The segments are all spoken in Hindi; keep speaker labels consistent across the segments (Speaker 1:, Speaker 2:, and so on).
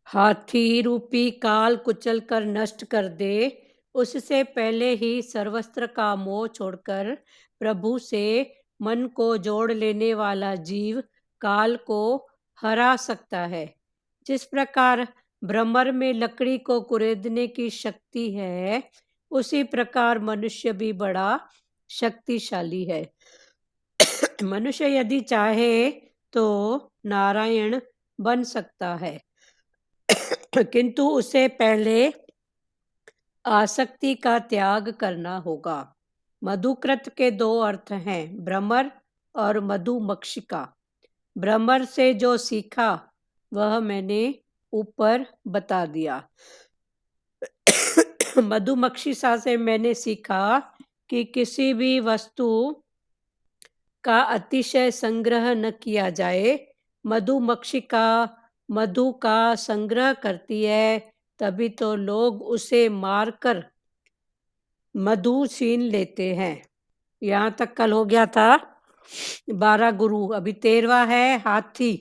Speaker 1: हाथी रूपी काल कुचल कर नष्ट कर दे, उससे पहले ही सर्वस्त्र का मोह छोड़कर प्रभु से मन को जोड़ लेने वाला जीव काल को हरा सकता है। जिस प्रकार भ्रमर में लकड़ी को कुरेदने की शक्ति है, उसी प्रकार मनुष्य भी बड़ा शक्तिशाली है। मनुष्य यदि चाहे तो नारायण बन सकता है, किंतु उसे पहले आसक्ति का त्याग करना होगा। मधुकृत के दो अर्थ हैं, भ्रमर और मधुमक्षिका। भ्रमर से जो सीखा वह मैंने ऊपर बता दिया। मधुमक्षिका से मैंने सीखा कि किसी भी वस्तु का अतिशय संग्रह न किया जाए। मधुमक्षिका मधु का संग्रह करती है, तभी तो लोग उसे मारकर मधु छीन लेते हैं। यहाँ तक कल हो गया था 12 गुरु। अभी 13वां है हाथी।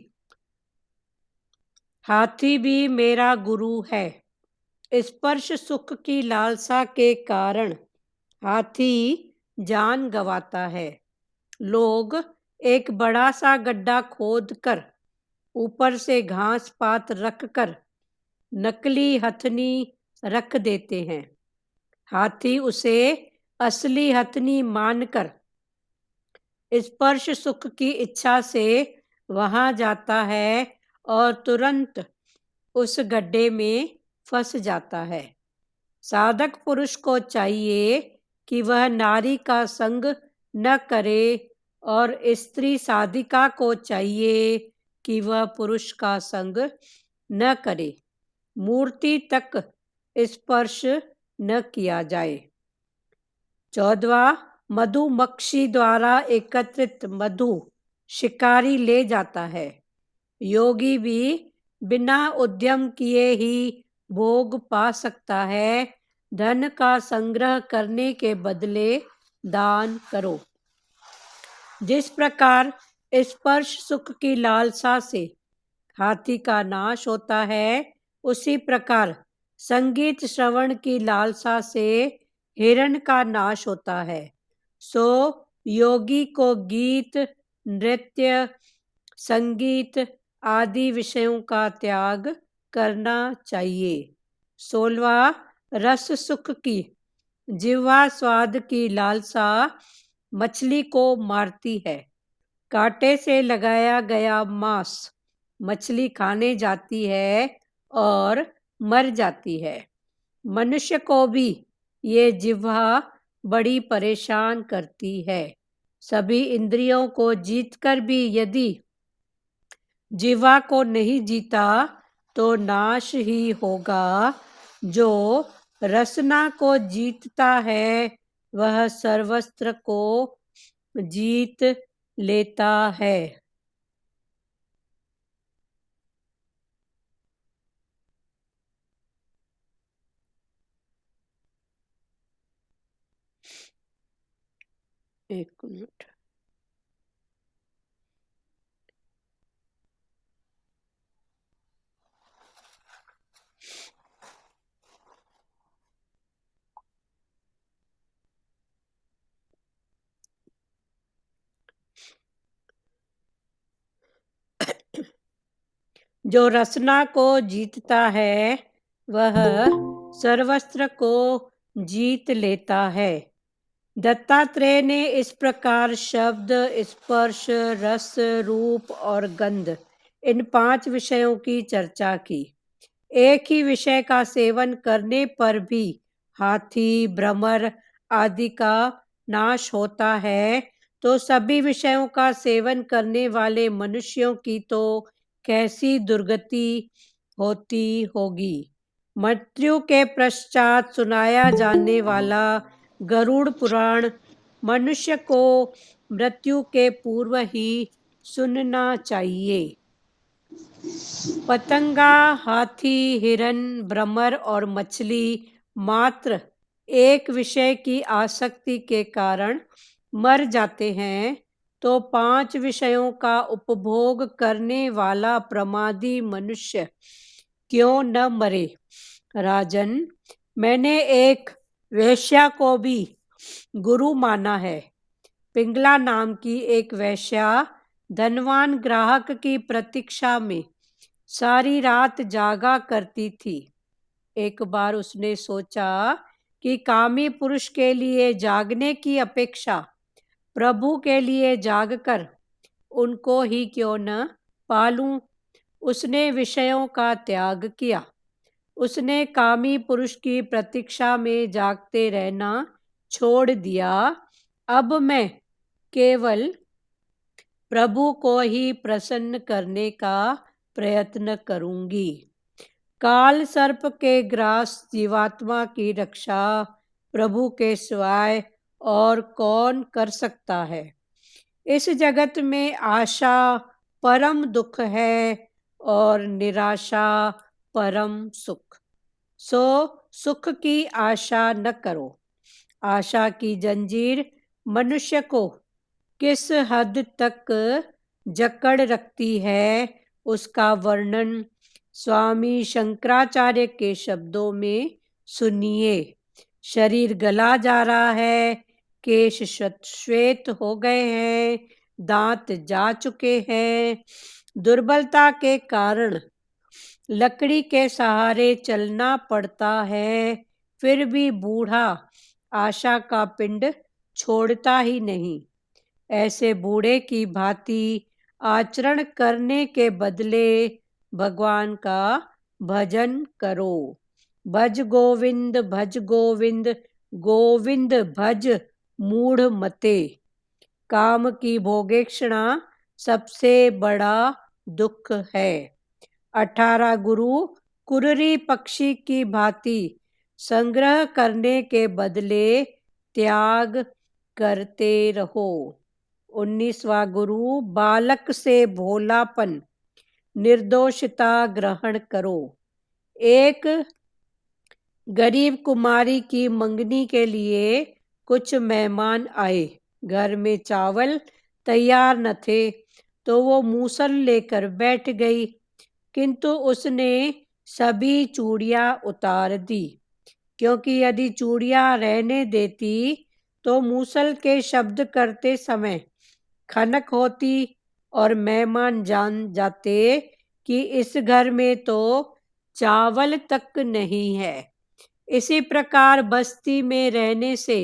Speaker 1: हाथी भी मेरा गुरु है। स्पर्श सुख की लालसा के कारण हाथी जान गंवाता है। लोग एक बड़ा सा गड्ढा खोदकर ऊपर से घास पात रखकर नकली हथनी रख देते हैं। हाथी उसे असली हथनी मानकर स्पर्श सुख की इच्छा से वहां जाता है और तुरंत उस गड्ढे में फंस जाता है। साधक पुरुष को चाहिए कि वह नारी का संग न करे और स्त्री साधिका को चाहिए कि वह पुरुष का संग न करे। मूर्ति तक स्पर्श न किया जाए। 14वां, मधुमक्खी द्वारा एकत्रित मधु शिकारी ले जाता है। योगी भी बिना उद्यम किए ही भोग पा सकता है। धन का संग्रह करने के बदले दान करो। जिस प्रकार स्पर्श सुख की लालसा से हाथी का नाश होता है, उसी प्रकार संगीत श्रवण की लालसा से हिरण का नाश होता है। सो योगी को गीत, नृत्य, संगीत आदि विषयों का त्याग करना चाहिए। 16वां, रस सुख की जिह्वा स्वाद की लालसा मछली को मारती है। कांटे से लगाया गया मांस मछली खाने जाती है और मर जाती है। मनुष्य को भी ये जिह्वा बड़ी परेशान करती है। सभी इंद्रियों को जीतकर भी यदि जिह्वा को नहीं जीता तो नाश ही होगा। जो रसना को जीतता है वह सर्वस्त्र को जीत लेता है। एक मिनट। जो रसना को जीतता है वह सर्वस्त्र को जीत लेता है। दत्तात्रेय ने इस प्रकार शब्द, स्पर्श, रस, रूप और गंध इन 5 विषयों की चर्चा की। एक ही विषय का सेवन करने पर भी हाथी, भ्रमर आदि का नाश होता है, तो सभी विषयों का सेवन करने वाले मनुष्यों की तो कैसी दुर्गति होती होगी। मृत्यु के पश्चात सुनाया जाने वाला गरुड़ पुराण मनुष्य को मृत्यु के पूर्व ही सुनना चाहिए। पतंगा, हाथी, हिरन, भ्रमर और मछली मात्र एक विषय की आसक्ति के कारण मर जाते हैं, तो 5 विषयों का उपभोग करने वाला प्रमादी मनुष्य क्यों न मरे। राजन, मैंने एक वेश्या को भी गुरु माना है। पिंगला नाम की एक वेश्या धनवान ग्राहक की प्रतीक्षा में सारी रात जागा करती थी। एक बार उसने सोचा कि कामी पुरुष के लिए जागने की अपेक्षा प्रभु के लिए जागकर उनको ही क्यों न पालूं। उसने विषयों का त्याग किया। उसने कामी पुरुष की प्रतीक्षा में जागते रहना छोड़ दिया। अब मैं केवल प्रभु को ही प्रसन्न करने का प्रयत्न करूंगी। काल सर्प के ग्रास जीवात्मा की रक्षा प्रभु के सिवाय और कौन कर सकता है। इस जगत में आशा परम दुख है और निराशा परम सुख। सो सुख की आशा न करो। आशा की जंजीर मनुष्य को किस हद तक जकड़ रखती है, उसका वर्णन स्वामी शंकराचार्य के शब्दों में सुनिए। शरीर गला जा रहा है, केश श्वेत हो गए हैं, दांत जा चुके हैं। दुर्बलता के कारण लकड़ी के सहारे चलना पड़ता है, फिर भी बूढ़ा आशा का पिंड छोड़ता ही नहीं। ऐसे बूढ़े की भांति आचरण करने के बदले भगवान का भजन करो। भज गोविंद भज गोविंद, गोविंद भज मूढ़ मते। काम की भोगेक्षणा सबसे बड़ा दुख है। 18 गुरु कुररी पक्षी की भांति संग्रह करने के बदले त्याग करते रहो। 19वां गुरु बालक से भोलापन निर्दोषता ग्रहण करो। एक गरीब कुमारी की मंगनी के लिए कुछ मेहमान आए। घर में चावल तैयार न थे तो वो मूसल लेकर बैठ गई, किंतु उसने सभी चूड़ियां उतार दी, क्योंकि यदि चूड़ियां रहने देती तो मूसल के शब्द करते समय खनक होती और मेहमान जान जाते कि इस घर में तो चावल तक नहीं है। इसी प्रकार बस्ती में रहने से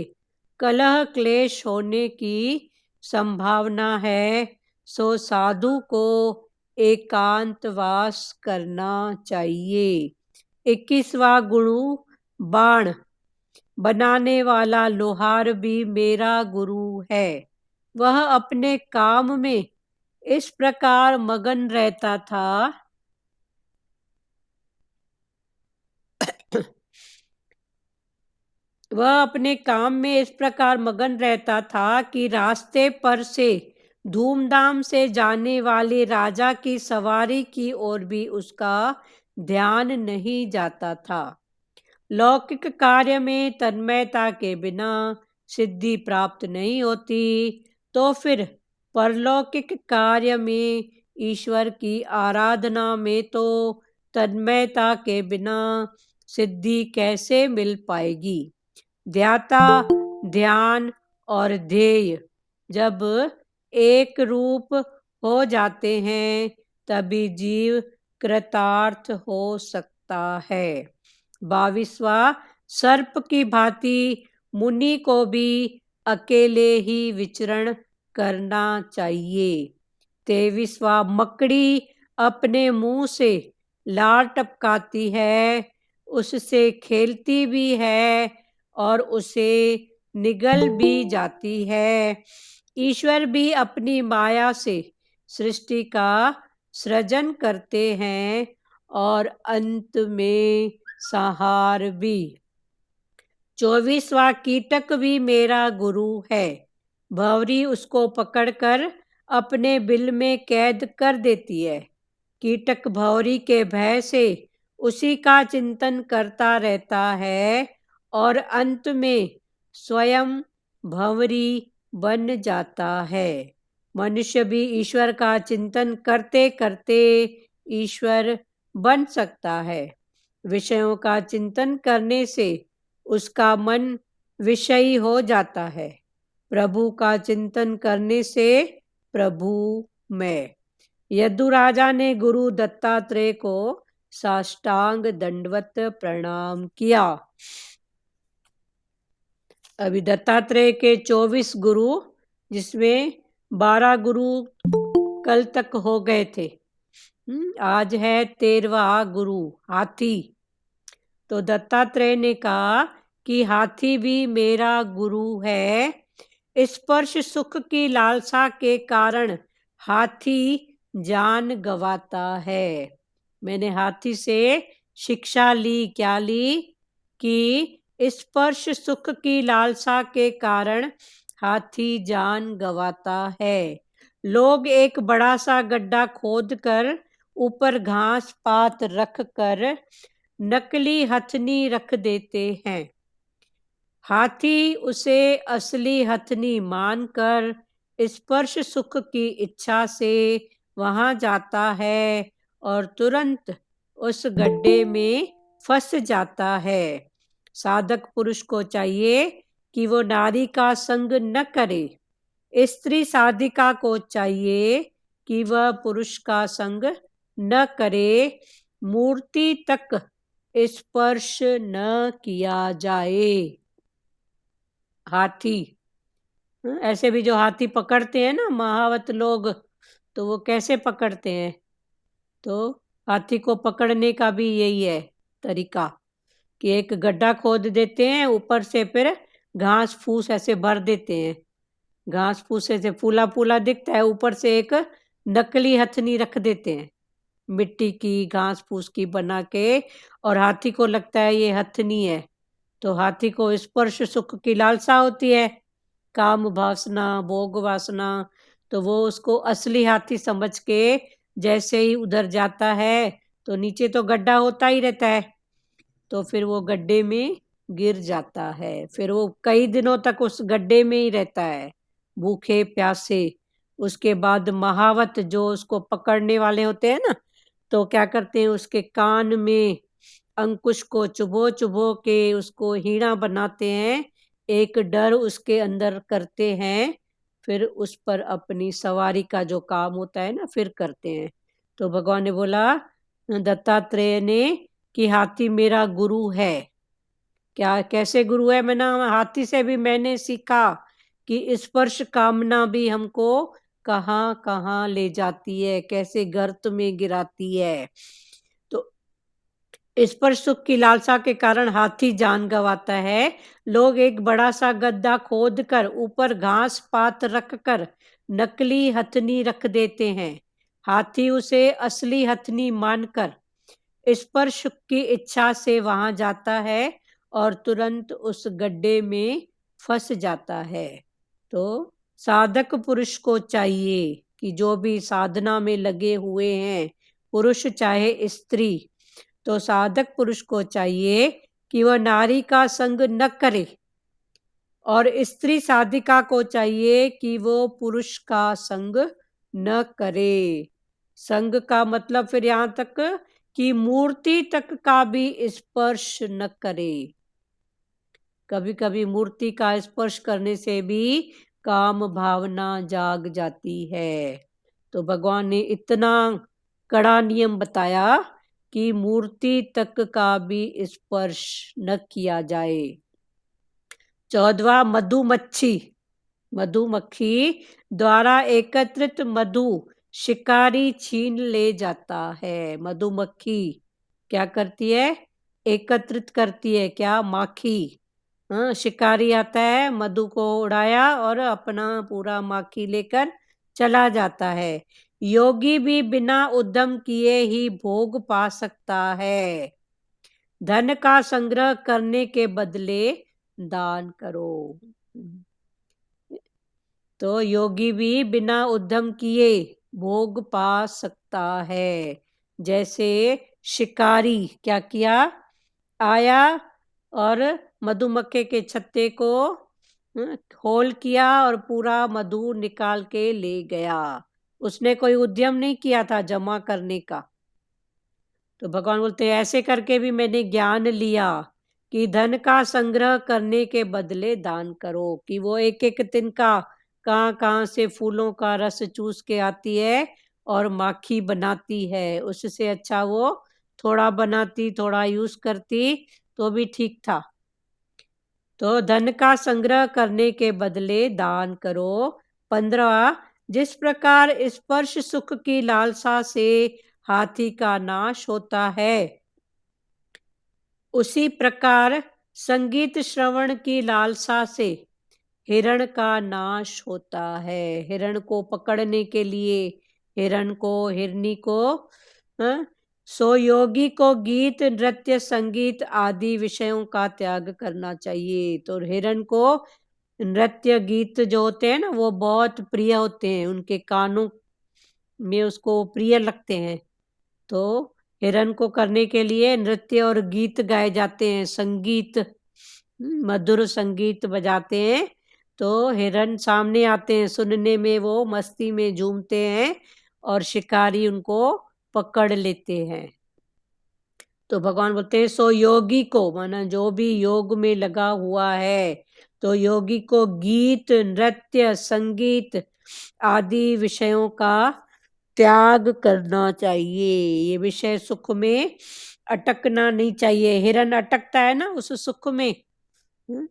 Speaker 1: कलह क्लेश होने की संभावना है। सो साधु को एकांतवास करना चाहिए। 21वां गुरु बाण बनाने वाला लोहार भी मेरा गुरु है। वह अपने काम में इस प्रकार मगन रहता था वह अपने काम में इस प्रकार मगन रहता था कि रास्ते पर से धूमधाम से जाने वाले राजा की सवारी की ओर भी उसका ध्यान नहीं जाता था। लौकिक कार्य में तन्मयता के बिना सिद्धि प्राप्त नहीं होती, तो फिर परलौकिक कार्य में ईश्वर की आराधना में तो तन्मयता के बिना सिद्धि कैसे मिल पाएगी। ध्याता, ध्यान और ध्येय जब एक रूप हो जाते हैं तभी जीव कृतार्थ हो सकता है। 22वां सर्प की भांति मुनि को भी अकेले ही विचरण करना चाहिए। 23वां मकड़ी अपने मुंह से लार टपकाती है, उससे खेलती भी है और उसे निगल भी जाती है। ईश्वर भी अपनी माया से सृष्टि का सृजन करते हैं और अंत में संहार भी। 24वां कीटक भी मेरा गुरु है। भंवरी उसको पकड़कर अपने बिल में कैद कर देती है। कीटक भंवरी के भय से उसी का चिंतन करता रहता है और अंत में स्वयं भंवरी बन जाता है। मनुष्य भी ईश्वर का चिंतन करते करते ईश्वर बन सकता है। विषयों का चिंतन करने से उसका मन विषयी हो जाता है। प्रभु का चिंतन करने से प्रभु में। यदु राजा ने गुरु दत्तात्रेय को साष्टांग दंडवत प्रणाम किया। अभी दत्तात्रेय के 24 गुरु, जिसमें 12 गुरु कल तक हो गए थे। आज है 13वां गुरु हाथी। तो दत्तात्रेय ने कहा कि हाथी भी मेरा गुरु है। स्पर्श सुख की लालसा के कारण हाथी जान गवाता है। मैंने हाथी से शिक्षा ली, क्या ली? कि स्पर्श सुख की लालसा के कारण हाथी जान गवाता है। लोग एक बड़ा सा गड्ढा खोदकर ऊपर घास पात रख कर नकली हथनी रख देते हैं। हाथी उसे असली हथनी मानकर स्पर्श सुख की इच्छा से वहां जाता है और तुरंत उस गड्ढे में फंस जाता है। साधक पुरुष को चाहिए कि वो नारी का संग न करे। स्त्री साधिका को चाहिए कि वह पुरुष का संग न करे। मूर्ति तक स्पर्श न किया जाए। हाथी, ऐसे भी जो हाथी पकड़ते हैं ना महावत लोग, तो वो कैसे पकड़ते हैं? तो हाथी को पकड़ने का भी यही है तरीका कि एक गड्ढा खोद देते हैं, ऊपर से फिर घास फूस ऐसे भर देते हैं। घास फूस ऐसे फूला फूला दिखता है, ऊपर से एक नकली हथनी रख देते हैं, मिट्टी की घास फूस की बना के, और हाथी को लगता है ये हथनी है। तो हाथी को स्पर्श सुख की लालसा होती है, काम वासना, भोग वासना, तो वो उसको असली हाथी समझ के जैसे ही उधर जाता है तो नीचे तो गड्ढा होता ही रहता है, तो फिर वो गड्ढे में गिर जाता है। फिर वो कई दिनों तक उस गड्ढे में ही रहता है, भूखे प्यासे। उसके बाद महावत जो उसको पकड़ने वाले होते हैं ना, तो क्या करते हैं, उसके कान में अंकुश को चुभो चुभो के उसको हीणा बनाते हैं, एक डर उसके अंदर करते हैं, फिर उस पर अपनी सवारी का जो काम होता है ना, फिर करते हैं। तो भगवान ने बोला दत्तात्रेय ने कि हाथी मेरा गुरु है। क्या, कैसे गुरु है? मैंने हाथी से भी मैंने सीखा कि स्पर्श कामना भी हमको कहाँ कहाँ ले जाती है, कैसे गर्त में गिराती है। तो स्पर्श सुख की लालसा के कारण हाथी जान गंवाता है। लोग एक बड़ा सा गड्ढा खोद कर ऊपर घास पात रख कर नकली हथनी रख देते हैं। हाथी उसे असली हथनी मानकर स्पर्श की इच्छा से वहां जाता है और तुरंत उस गड्ढे में फंस जाता है। तो साधक पुरुष को चाहिए कि जो भी साधना में लगे हुए हैं, पुरुष चाहे स्त्री, तो साधक पुरुष को चाहिए कि वह नारी का संग न करे, और स्त्री साधिका को चाहिए कि वो पुरुष का संग न करे। संग का मतलब फिर यहाँ तक कि मूर्ति तक का भी स्पर्श न करे। कभी कभी मूर्ति का स्पर्श करने से भी काम भावना जाग जाती है। तो भगवान ने इतना कड़ा नियम बताया कि मूर्ति तक का भी स्पर्श न किया जाए। 14वां मधुमक्खी। मधुमक्खी द्वारा एकत्रित मधु शिकारी छीन ले जाता है। मधुमक्खी क्या करती है? एकत्रित करती है, क्या? माखी। हाँ, शिकारी आता है, मधु को उड़ाया और अपना पूरा माखी लेकर चला जाता है। योगी भी बिना उद्यम किए ही भोग पा सकता है। धन का संग्रह करने के बदले दान करो। तो योगी भी बिना उद्यम किए भोग पा सकता है। जैसे शिकारी क्या किया? आया और मधुमक्खी के छत्ते को होल किया और पूरा मधु निकाल के ले गया। उसने कोई उद्यम नहीं किया था जमा करने का। तो भगवान बोलते हैं ऐसे करके भी मैंने ज्ञान लिया कि धन का संग्रह करने के बदले दान करो, कि वो एक एक तिनका कहाँ कहाँ से फूलों का रस चूस के आती है और माखी बनाती है, उससे अच्छा वो थोड़ा बनाती, थोड़ा यूज करती तो भी ठीक था। तो धन का संग्रह करने के बदले दान करो। 15, जिस प्रकार स्पर्श सुख की लालसा से हाथी का नाश होता है, उसी प्रकार संगीत श्रवण की लालसा से हिरण का नाश होता है। हिरण को पकड़ने के लिए, हिरण को, हिरनी को, हाँ, सो योगी को गीत, नृत्य, संगीत आदि विषयों का त्याग करना चाहिए। तो हिरण को नृत्य, गीत जो होते हैं ना, वो बहुत प्रिय होते हैं, उनके कानों में उसको प्रिय लगते हैं। तो हिरण को करने के लिए नृत्य और गीत गाए जाते हैं, संगीत, मधुर संगीत बजाते हैं, तो हिरण सामने आते हैं, सुनने में वो मस्ती में झूमते हैं और शिकारी उनको पकड़ लेते हैं। तो भगवान बोलते हैं सो योगी को, माना जो भी योग में लगा हुआ है, तो योगी को गीत, नृत्य, संगीत आदि विषयों का त्याग करना चाहिए। ये विषय सुख में अटकना नहीं चाहिए। हिरन अटकता है ना उस सुख में। हम्म?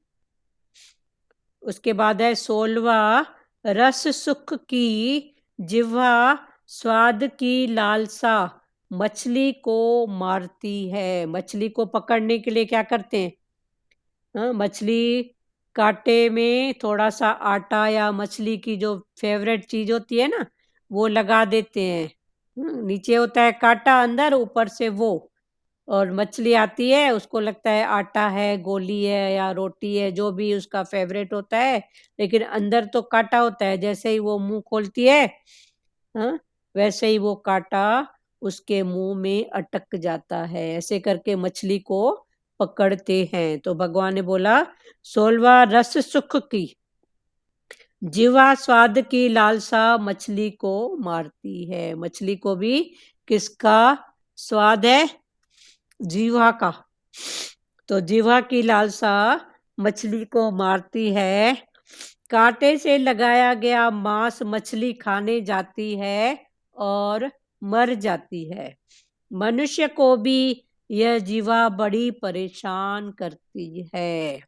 Speaker 1: उसके बाद है 16, रस सुख की जिह्वा स्वाद की लालसा मछली को मारती है। मछली को पकड़ने के लिए क्या करते हैं? हाँ, मछली कांटे में थोड़ा सा आटा या मछली की जो फेवरेट चीज होती है ना, वो लगा देते हैं। नीचे होता है कांटा, अंदर ऊपर से वो, और मछली आती है, उसको लगता है आटा है, गोली है या रोटी है, जो भी उसका फेवरेट होता है, लेकिन अंदर तो कांटा होता है। जैसे ही वो मुंह खोलती है, हाँ, वैसे ही वो कांटा उसके मुंह में अटक जाता है। ऐसे करके मछली को पकड़ते हैं। तो भगवान ने बोला 16, रस सुख की जीवा स्वाद की लालसा मछली को मारती है। मछली को भी किसका स्वाद है? जीवा का। तो जीवा की लालसा मछली को मारती है। कांटे से लगाया गया मांस मछली खाने जाती है और मर जाती है। मनुष्य को भी यह जीवा बड़ी परेशान करती है।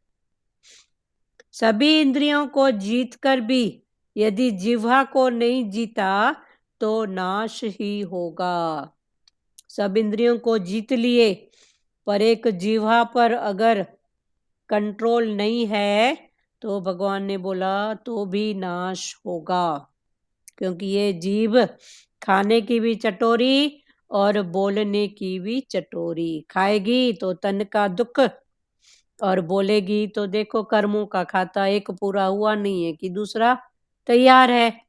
Speaker 1: सभी इंद्रियों को जीतकर भी यदि जिह्वा को नहीं जीता तो नाश ही होगा। सब इंद्रियों को जीत लिए पर एक जिह्वा पर अगर कंट्रोल नहीं है तो भगवान ने बोला तो भी नाश होगा, क्योंकि ये जीभ खाने की भी चटोरी और बोलने की भी चटोरी। खाएगी तो तन का दुख और बोलेगी तो देखो कर्मों का खाता। एक पूरा हुआ नहीं है कि दूसरा तैयार है।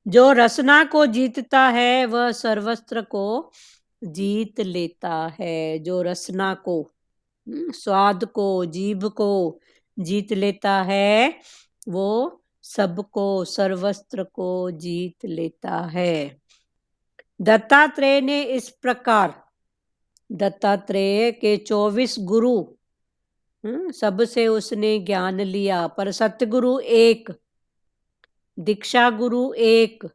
Speaker 1: जो रसना को जीतता है वह सर्वस्त्र को जीत लेता है। जो रसना को, स्वाद को, जीभ को जीत लेता है, वो सबको, सर्वस्त्र को जीत लेता है। दत्तात्रेय ने इस प्रकार, दत्तात्रेय के 24 गुरु, सबसे उसने ज्ञान लिया, पर सतगुरु एक, दीक्षा गुरु एक,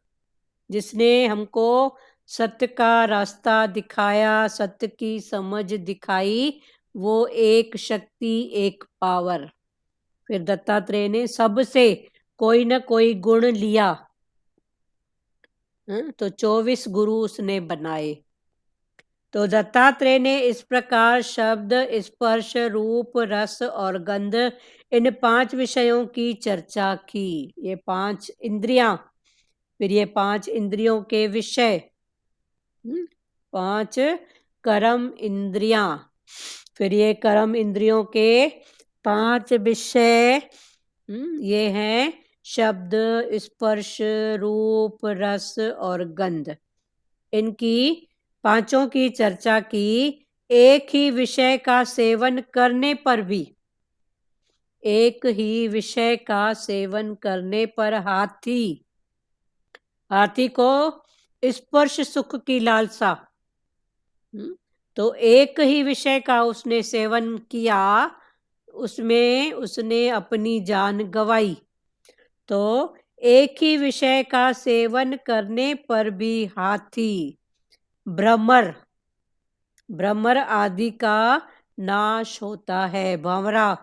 Speaker 1: जिसने हमको सत्य का रास्ता दिखाया, सत्य की समझ दिखाई, वो एक शक्ति, एक पावर। फिर दत्तात्रेय ने सबसे कोई न कोई गुण लिया, तो 24 गुरु उसने बनाए। तो दत्तात्रेय ने इस प्रकार शब्द, स्पर्श, रूप, रस और गंध, इन 5 विषयों की चर्चा की। ये 5 इंद्रियां, फिर ये 5 इंद्रियों के विषय, 5 कर्म इंद्रियां, फिर ये कर्म इंद्रियों के 5 विषय, ये हैं शब्द, स्पर्श, रूप, रस और गंध। इनकी पांचों की चर्चा की। एक ही विषय का सेवन करने पर भी, एक ही विषय का सेवन करने पर हाथी को स्पर्श सुख की लालसा तो एक ही विषय का उसने सेवन किया, उसमें उसने अपनी जान गंवाई। तो एक ही विषय का सेवन करने पर भी हाथी, भ्रमर भ्रमर आदि का नाश होता है। भंवरा,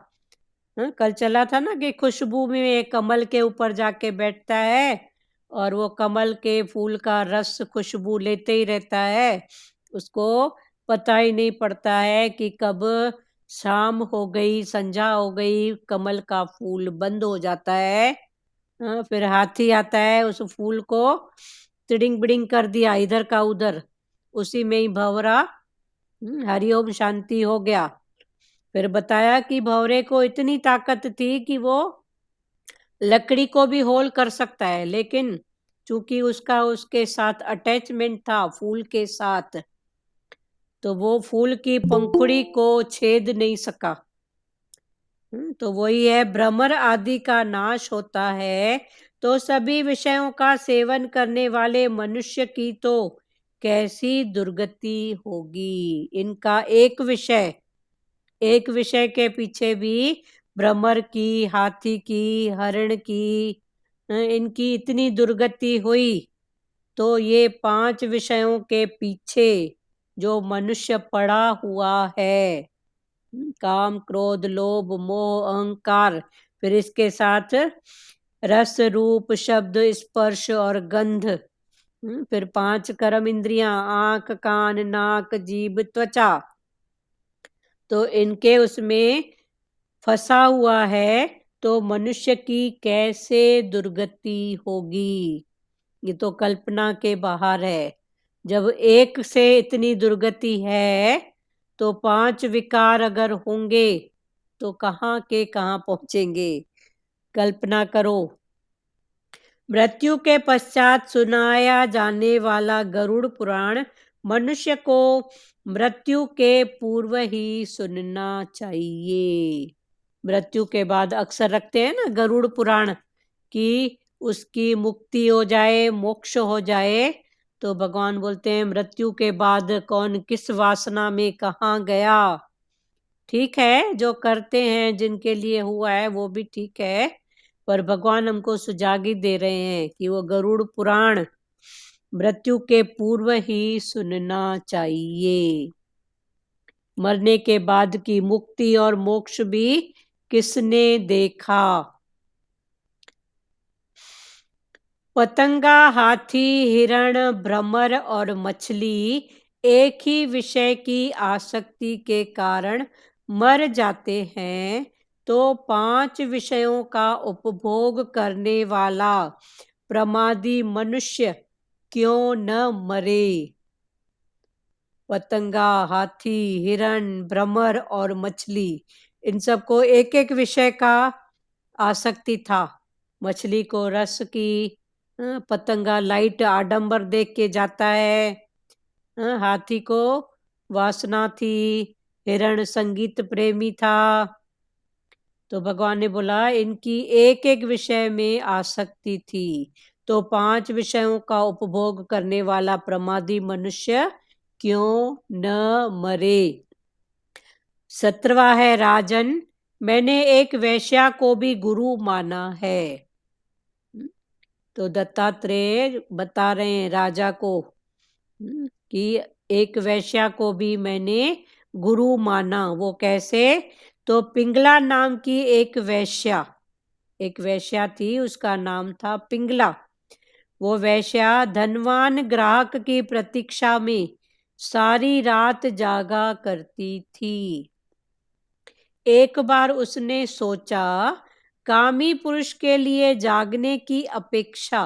Speaker 1: कल चला था ना कि खुशबू में एक कमल के ऊपर जाके बैठता है और वो कमल के फूल का रस खुशबू लेते ही रहता है, उसको पता ही नहीं पड़ता है कि कब शाम हो गई, संध्या हो गई, कमल का फूल बंद हो जाता है। फिर हाथी आता है, उस फूल को तिडिंग बिडिंग कर दिया इधर का उधर, उसी में ही भंवरा हरिओम शांति हो गया। फिर बताया कि भंवरे को इतनी ताकत थी कि वो लकड़ी को भी होल कर सकता है, लेकिन चूंकि उसका उसके साथ अटैचमेंट था फूल के साथ, तो वो फूल की पंखुड़ी को छेद नहीं सका। तो वही है, भ्रमर आदि का नाश होता है तो सभी विषयों का सेवन करने वाले मनुष्य की तो कैसी दुर्गति होगी। इनका एक विषय के पीछे भी भ्रमर की, हाथी की, हरण की, इनकी इतनी दुर्गति हुई, तो ये 5 विषयों के पीछे जो मनुष्य पड़ा हुआ है, काम, क्रोध, लोभ, मोह, अहंकार, फिर इसके साथ रस, रूप, शब्द, स्पर्श और गंध, फिर 5 कर्म इंद्रियां, आंख, कान, नाक, जीभ, त्वचा, तो इनके उसमें फंसा हुआ है, तो मनुष्य की कैसे दुर्गति होगी। ये तो कल्पना के बाहर है। जब एक से इतनी दुर्गति है, तो 5 विकार अगर होंगे तो कहाँ के कहाँ पहुंचेंगे, कल्पना करो। मृत्यु के पश्चात सुनाया जाने वाला गरुड़ पुराण मनुष्य को मृत्यु के पूर्व ही सुनना चाहिए। मृत्यु के बाद अक्सर रखते हैं ना गरुड़ पुराण, कि उसकी मुक्ति हो जाए, मोक्ष हो जाए। तो भगवान बोलते हैं मृत्यु के बाद कौन किस वासना में कहाँ गया। ठीक है, जो करते हैं जिनके लिए हुआ है वो भी ठीक है, पर भगवान हमको सुजागी दे रहे हैं कि वो गरुड़ पुराण मृत्यु के पूर्व ही सुनना चाहिए। मरने के बाद की मुक्ति और मोक्ष भी किसने देखा। पतंगा, हाथी, हिरण, भ्रमर और मछली एक ही विषय की आसक्ति के कारण मर जाते हैं, तो 5 विषयों का उपभोग करने वाला प्रमादी मनुष्य क्यों न मरे। पतंगा, हाथी, हिरण, भ्रमर और मछली, इन सबको एक एक विषय का आसक्ति था। मछली को रस की, पतंगा लाइट आडंबर देख के जाता है, हाथी को वासना थी, हिरण संगीत प्रेमी था। तो भगवान ने बोला इनकी एक एक विषय में आसक्ति थी, तो 5 विषयों का उपभोग करने वाला प्रमादी मनुष्य क्यों न मरे। 17वां है, राजन, मैंने एक वैश्या को भी गुरु माना है। तो दत्तात्रेय बता रहे हैं राजा को कि एक वैश्या को भी मैंने गुरु माना। वो कैसे? तो पिंगला नाम की एक वैश्या थी, उसका नाम था पिंगला। वो वैश्या धनवान ग्राहक की प्रतीक्षा में सारी रात जागा करती थी। एक बार उसने सोचा, कामी पुरुष के लिए जागने की अपेक्षा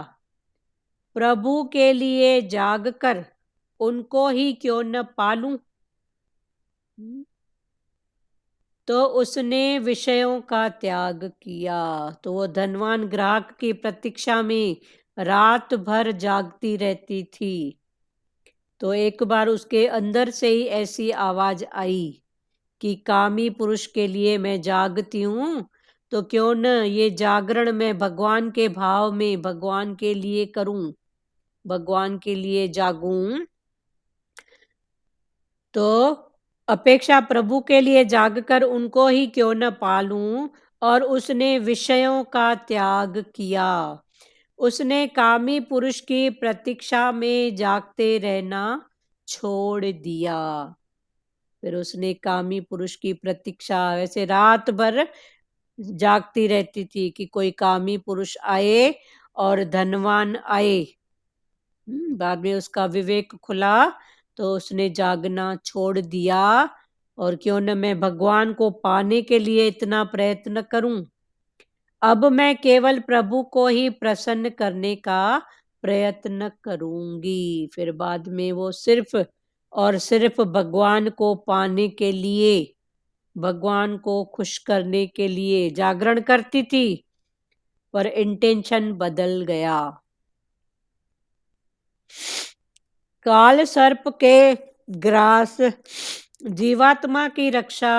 Speaker 1: प्रभु के लिए जागकर उनको ही क्यों न पालूं। तो उसने विषयों का त्याग किया। तो वो धनवान ग्राहक की प्रतीक्षा में रात भर जागती रहती थी। तो एक बार उसके अंदर से ही ऐसी आवाज आई कि कामी पुरुष के लिए मैं जागती हूँ, तो क्यों न ये जागरण मैं भगवान के भाव में भगवान के लिए करूं, भगवान के लिए जागूं। तो अपेक्षा प्रभु के लिए जागकर उनको ही क्यों न पालूं, और उसने विषयों का त्याग किया। उसने कामी पुरुष की प्रतीक्षा में जागते रहना छोड़ दिया। फिर उसने कामी पुरुष की प्रतीक्षा, वैसे रात भर जागती रहती थी कि कोई कामी पुरुष आए और धनवान आए। बाद में उसका विवेक खुला तो उसने जागना छोड़ दिया, और क्यों न मैं भगवान को पाने के लिए इतना प्रयत्न करूं। अब मैं केवल प्रभु को ही प्रसन्न करने का प्रयत्न करूंगी। फिर बाद में वो सिर्फ और सिर्फ भगवान को पाने के लिए, भगवान को खुश करने के लिए जागरण करती थी, पर इंटेंशन बदल गया। काल सर्प के ग्रास जीवात्मा की रक्षा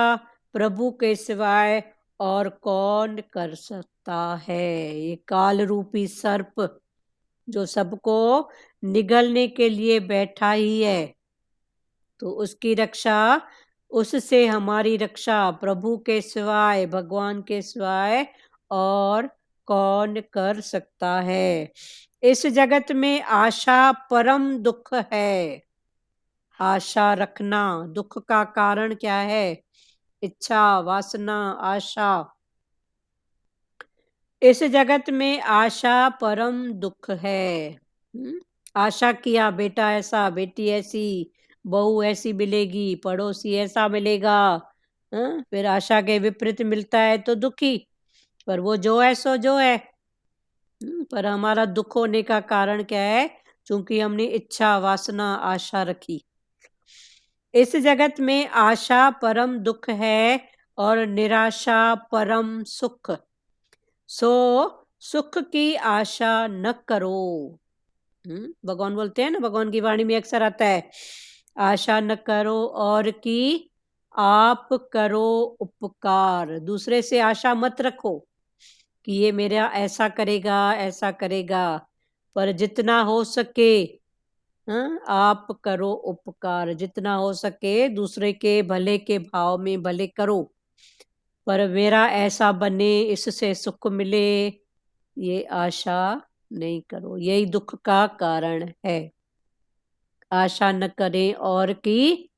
Speaker 1: प्रभु के सिवाय और कौन कर सकता है। ये काल रूपी सर्प जो सबको निगलने के लिए बैठा ही है, तो उसकी रक्षा, उससे हमारी रक्षा प्रभु के सिवाय, भगवान के सिवाय और कौन कर सकता है। इस जगत में आशा परम दुख है। आशा रखना, दुख का कारण क्या है? इच्छा, वासना, आशा। इस जगत में आशा परम दुख है। आशा किया बेटा ऐसा, बेटी ऐसी, बहू ऐसी मिलेगी, पड़ोसी ऐसा मिलेगा, फिर आशा के विपरीत मिलता है तो दुखी। पर वो जो है सो जो है। पर हमारा दुख होने का कारण क्या है? क्योंकि हमने इच्छा, वासना, आशा रखी। इस जगत में आशा परम दुख है और निराशा परम सुख। सो सुख की आशा न करो। भगवान बोलते हैं ना, भगवान की वाणी में अक्सर आता है, आशा न करो और कि आप करो उपकार। दूसरे से आशा मत रखो कि ये मेरा ऐसा करेगा, ऐसा करेगा, पर जितना हो सके, आप करो उपकार। जितना हो सके दूसरे के भले के भाव में भले करो, पर मेरा ऐसा बने, इससे सुख मिले, ये आशा नहीं करो। यही दुख का कारण है। आशा न करें और कि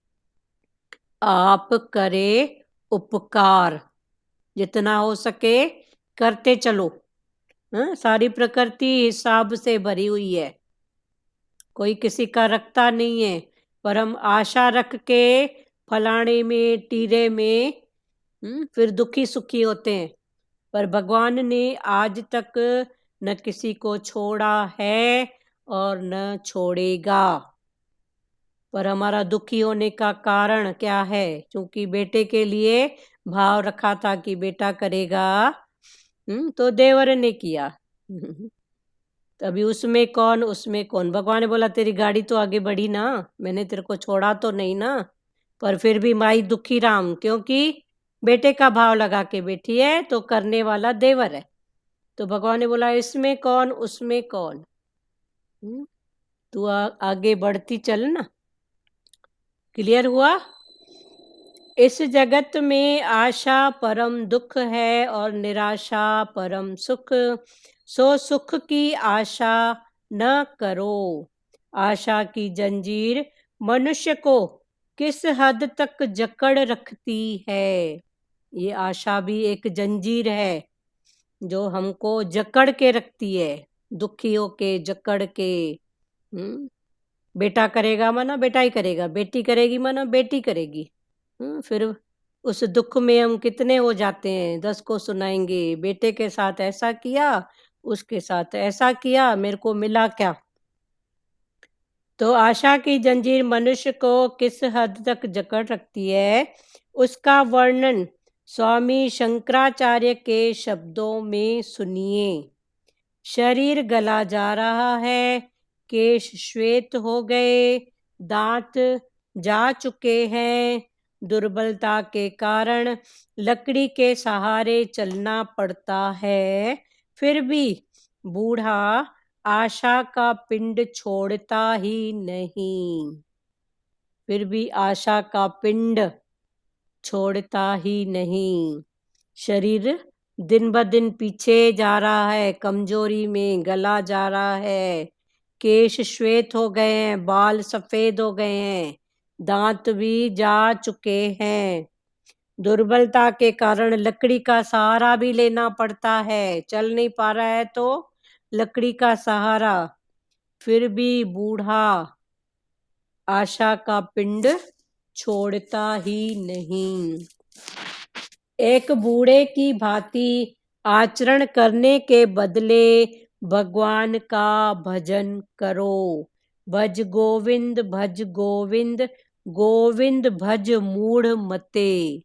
Speaker 1: आप करे उपकार। जितना हो सके करते चलो। सारी प्रकृति हिसाब से भरी हुई है, कोई किसी का रखता नहीं है, पर हम आशा रख के फलाने में, टीरे में फिर दुखी सुखी होते हैं। पर भगवान ने आज तक न किसी को छोड़ा है और न छोड़ेगा। पर हमारा दुखी होने का कारण क्या है? क्योंकि बेटे के लिए भाव रखा था कि बेटा करेगा, तो देवर ने किया। तभी उसमें कौन, उसमें कौन। भगवान ने बोला तेरी गाड़ी तो आगे बढ़ी ना, मैंने तेरे को छोड़ा तो नहीं ना। पर फिर भी माई दुखी राम, क्योंकि बेटे का भाव लगा के बैठी है, तो करने वाला देवर है। तो भगवान ने बोला इसमें कौन, उसमें कौन। तू आगे बढ़ती चल ना। क्लियर हुआ? इस जगत में आशा परम दुख है और निराशा परम सुख। सो सुख की आशा न करो। आशा की जंजीर मनुष्य को किस हद तक जकड़ रखती है। ये आशा भी एक जंजीर है जो हमको जकड़ के रखती है, दुखी होके जकड़ के। बेटा करेगा माना बेटा ही करेगा, बेटी करेगी माना बेटी करेगी। फिर उस दुख में हम कितने हो जाते हैं, 10 को सुनाएंगे, बेटे के साथ ऐसा किया, उसके साथ ऐसा किया, मेरे को मिला क्या। तो आशा की जंजीर मनुष्य को किस हद तक जकड़ रखती है, उसका वर्णन स्वामी शंकराचार्य के शब्दों में सुनिए। शरीर गला जा रहा है, केश श्वेत हो गए, दांत जा चुके हैं, दुर्बलता के कारण लकड़ी के सहारे चलना पड़ता है, फिर भी बूढ़ा आशा का पिंड छोड़ता ही नहीं। फिर भी आशा का पिंड छोड़ता ही नहीं। शरीर दिन ब दिन पीछे जा रहा है, कमजोरी में गला जा रहा है, केश श्वेत हो गए हैं, बाल सफेद हो गए हैं, दांत भी जा चुके हैं। दुर्बलता के कारण लकड़ी का सहारा भी लेना पड़ता है। चल नहीं पा रहा है तो लकड़ी का सहारा। फिर भी बूढ़ा आशा का पिंड छोड़ता ही नहीं। एक बूढ़े की भांति आचरण करने के बदले भगवान का भजन करो। भज गोविंद, भज गोविंद, गोविंद भज मूढ़ मते।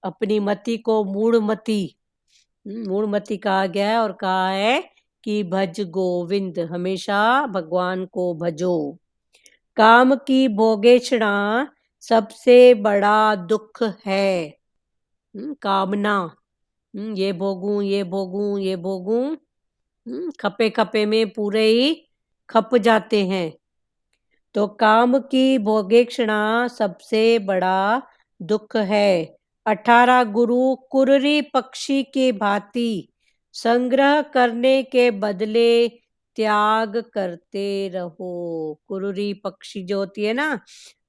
Speaker 1: अपनी मति को मूढ़ मति, मूढ़ मति कहा गया है और कहा है कि भज गोविंद, हमेशा भगवान को भजो। काम की भोगेक्षणा सबसे बड़ा दुख है। कामना, ये भोगूं, ये भोगूं, ये भोगूं, खपे खपे में पूरे ही खप जाते हैं। तो काम की भोगेक्षणा सबसे बड़ा दुख है। 18 गुरु कुर्री पक्षी की भांति संग्रह करने के बदले त्याग करते रहो। कुर्री पक्षी जो होती है ना,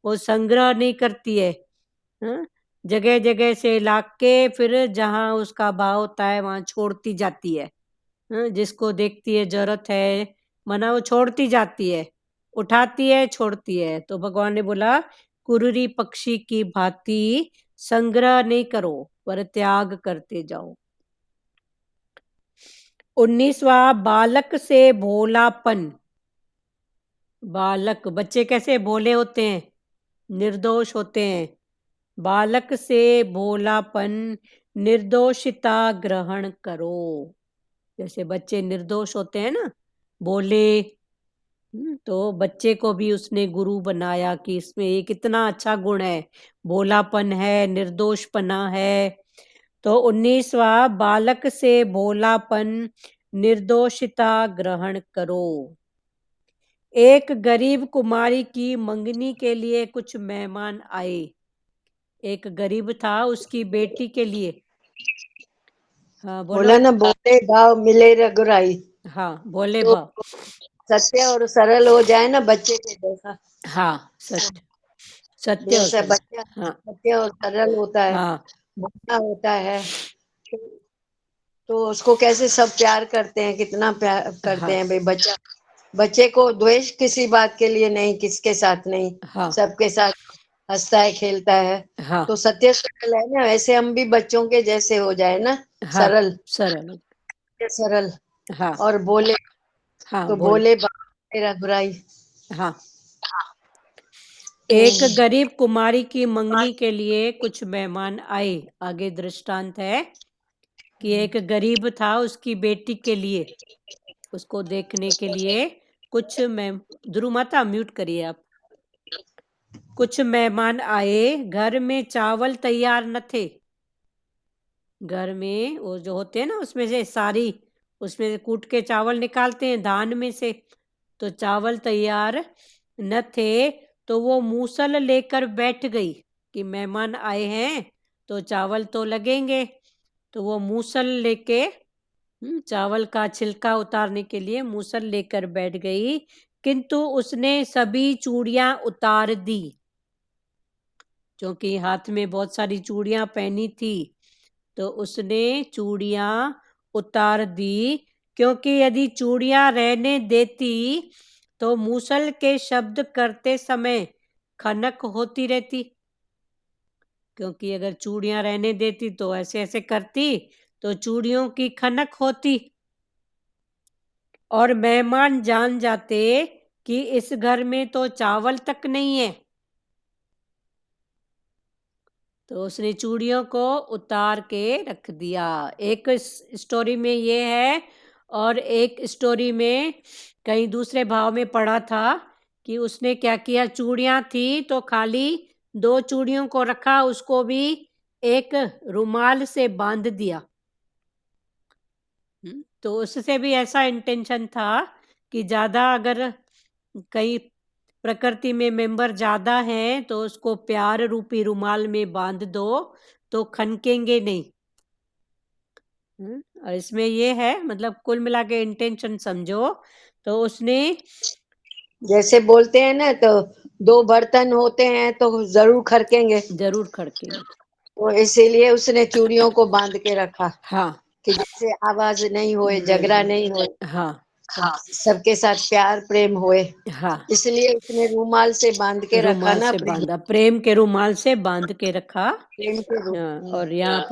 Speaker 1: वो संग्रह नहीं करती है, जगह जगह से लाके फिर जहाँ उसका भाव होता है वहां छोड़ती जाती है। जिसको देखती है जरूरत है, मना वो छोड़ती जाती है, उठाती है, छोड़ती है। तो भगवान ने बोला कुर्री पक्षी की भांति संग्रह नहीं करो पर त्याग करते जाओ। 19वां बालक से भोलापन। बालक, बच्चे कैसे भोले होते हैं, निर्दोष होते हैं। बालक से भोलापन, निर्दोषिता ग्रहण करो। जैसे बच्चे निर्दोष होते हैं ना, भोले, तो बच्चे को भी उसने गुरु बनाया कि इसमें ये कितना अच्छा गुण है, भोलापन है, निर्दोषपना है। तो 19वां बालक से भोलापन, निर्दोषिता ग्रहण करो। एक गरीब कुमारी की मंगनी के लिए कुछ मेहमान आए। एक गरीब था, उसकी बेटी के लिए। हाँ बोलो।
Speaker 2: बोला ना, बोले भाव मिले रघुराई।
Speaker 1: हाँ बोले
Speaker 2: तो
Speaker 1: भाव।
Speaker 2: सत्य और सरल हो जाए ना बच्चे के जैसा।
Speaker 1: हाँ सत्य, सत्य और
Speaker 2: जैसे
Speaker 1: सरल।
Speaker 2: बच्चा
Speaker 1: हाँ
Speaker 2: सत्य और सरल होता है,
Speaker 1: हाँ
Speaker 2: भोला होता है, तो उसको कैसे सब प्यार करते हैं, कितना प्यार करते
Speaker 1: हाँ
Speaker 2: हैं भाई। बच्चे को द्वेष किसी बात के लिए नहीं, किसके साथ नहीं,
Speaker 1: हाँ
Speaker 2: सबके साथ हंसता है, खेलता है।
Speaker 1: हाँ
Speaker 2: तो सत्य सरल है ना, वैसे हम भी बच्चों के जैसे हो जाए ना,
Speaker 1: हाँ
Speaker 2: सरल,
Speaker 1: सरल।
Speaker 2: सरल
Speaker 1: हाँ
Speaker 2: और बोले।
Speaker 1: हाँ
Speaker 2: तो
Speaker 1: बोल।
Speaker 2: बोले मेरा बुराई।
Speaker 1: हाँ, एक गरीब कुमारी की मंगनी के लिए कुछ मेहमान आए। आगे दृष्टांत है कि एक गरीब था, उसकी बेटी के लिए, उसको देखने के लिए कुछ ध्रुव माता म्यूट करिए आप। कुछ मेहमान आए, घर में चावल तैयार न थे। घर में वो जो होते हैं ना, उसमें से सारी, उसमें से कूट के चावल निकालते हैं धान में से, तो चावल तैयार न थे। तो वो मूसल लेकर बैठ गई कि मेहमान आए हैं तो चावल तो लगेंगे। तो वो मूसल लेके, चावल का छिलका उतारने के लिए मूसल लेकर बैठ गई, किंतु उसने सभी चूड़ियां उतार दी। क्योंकि हाथ में बहुत सारी चूड़ियां पहनी थी, तो उसने चूड़ियां उतार दी। क्योंकि यदि चूड़ियां रहने देती तो मूसल के शब्द करते समय खनक होती रहती। क्योंकि अगर चूड़ियां रहने देती तो ऐसे ऐसे करती तो चूड़ियों की खनक होती, और मेहमान जान जाते कि इस घर में तो चावल तक नहीं है। तो उसने चूड़ियों को उतार के रख दिया। एक स्टोरी में ये है, और एक स्टोरी में कहीं दूसरे भाव में पढ़ा था कि उसने क्या किया, चूड़ियां थी तो खाली 2 चूड़ियों को रखा, उसको भी एक रुमाल से बांध दिया। तो उससे भी ऐसा इंटेंशन था कि ज्यादा अगर कहीं प्रकृति में मेंबर ज्यादा हैं तो उसको प्यार रूपी रुमाल में बांध दो तो खनकेंगे नहीं। और इसमें ये है, मतलब कुल मिला के इंटेंशन समझो। तो उसने
Speaker 2: जैसे बोलते हैं ना, तो दो बर्तन होते हैं तो जरूर खड़केंगे,
Speaker 1: जरूर खड़केंगे।
Speaker 2: तो इसीलिए उसने चूड़ियों को बांध के रखा
Speaker 1: हाँ
Speaker 2: कि जिससे आवाज नहीं होए, झगड़ा नहीं होए,
Speaker 1: हाँ
Speaker 2: सबके साथ प्यार प्रेम होए,
Speaker 1: हाँ,
Speaker 2: इसलिए उसने रूमाल से बांध के रखा
Speaker 1: रुमाल
Speaker 2: ना,
Speaker 1: से बांधा, प्रेम के रुमाल से बांध के रखा।
Speaker 2: प्रेम के रूप।
Speaker 1: हाँ, और यहाँ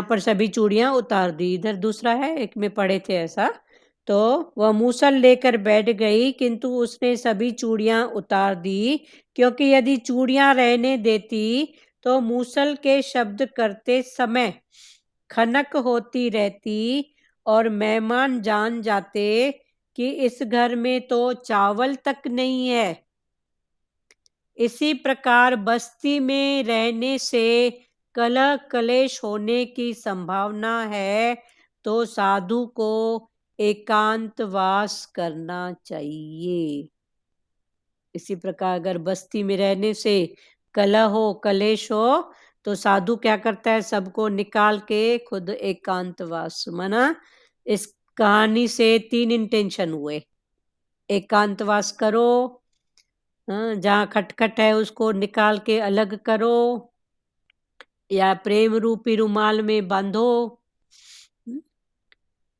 Speaker 1: पर सभी चूड़ियां उतार दी। इधर दूसरा है, एक में पढ़े थे ऐसा। तो वह मूसल लेकर बैठ गई, किंतु उसने सभी चूड़ियां उतार दी, क्योंकि यदि चूड़ियां रहने देती तो मूसल के शब्द करते समय खनक होती रहती और मेहमान जान जाते कि इस घर में तो चावल तक नहीं है। इसी प्रकार बस्ती में रहने से कलह कलेश होने की संभावना है, तो साधु को एकांतवास करना चाहिए। इसी प्रकार अगर बस्ती में रहने से कलह हो कलेश हो तो साधु क्या करता है, सबको निकाल के खुद एकांतवास। माना इस कहानी से 3 इंटेंशन हुए। एकांतवास करो, जहाँ खटखट है उसको निकाल के अलग करो, या प्रेम रूपी रुमाल में बांधो।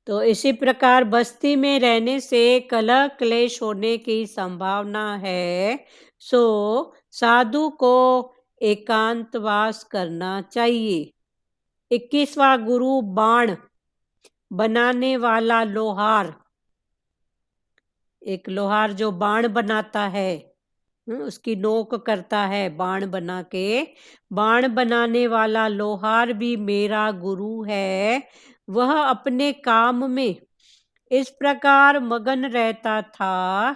Speaker 1: तो इसी प्रकार बस्ती में रहने से कलह क्लेश होने की संभावना है, सो साधु को एकांतवास करना चाहिए। 21वां गुरु बाण बनाने वाला लोहार। एक लोहार जो बाण बनाता है, उसकी नोक करता है बाण बना के। बाण बनाने वाला लोहार भी मेरा गुरु है। वह अपने काम में इस प्रकार मगन रहता था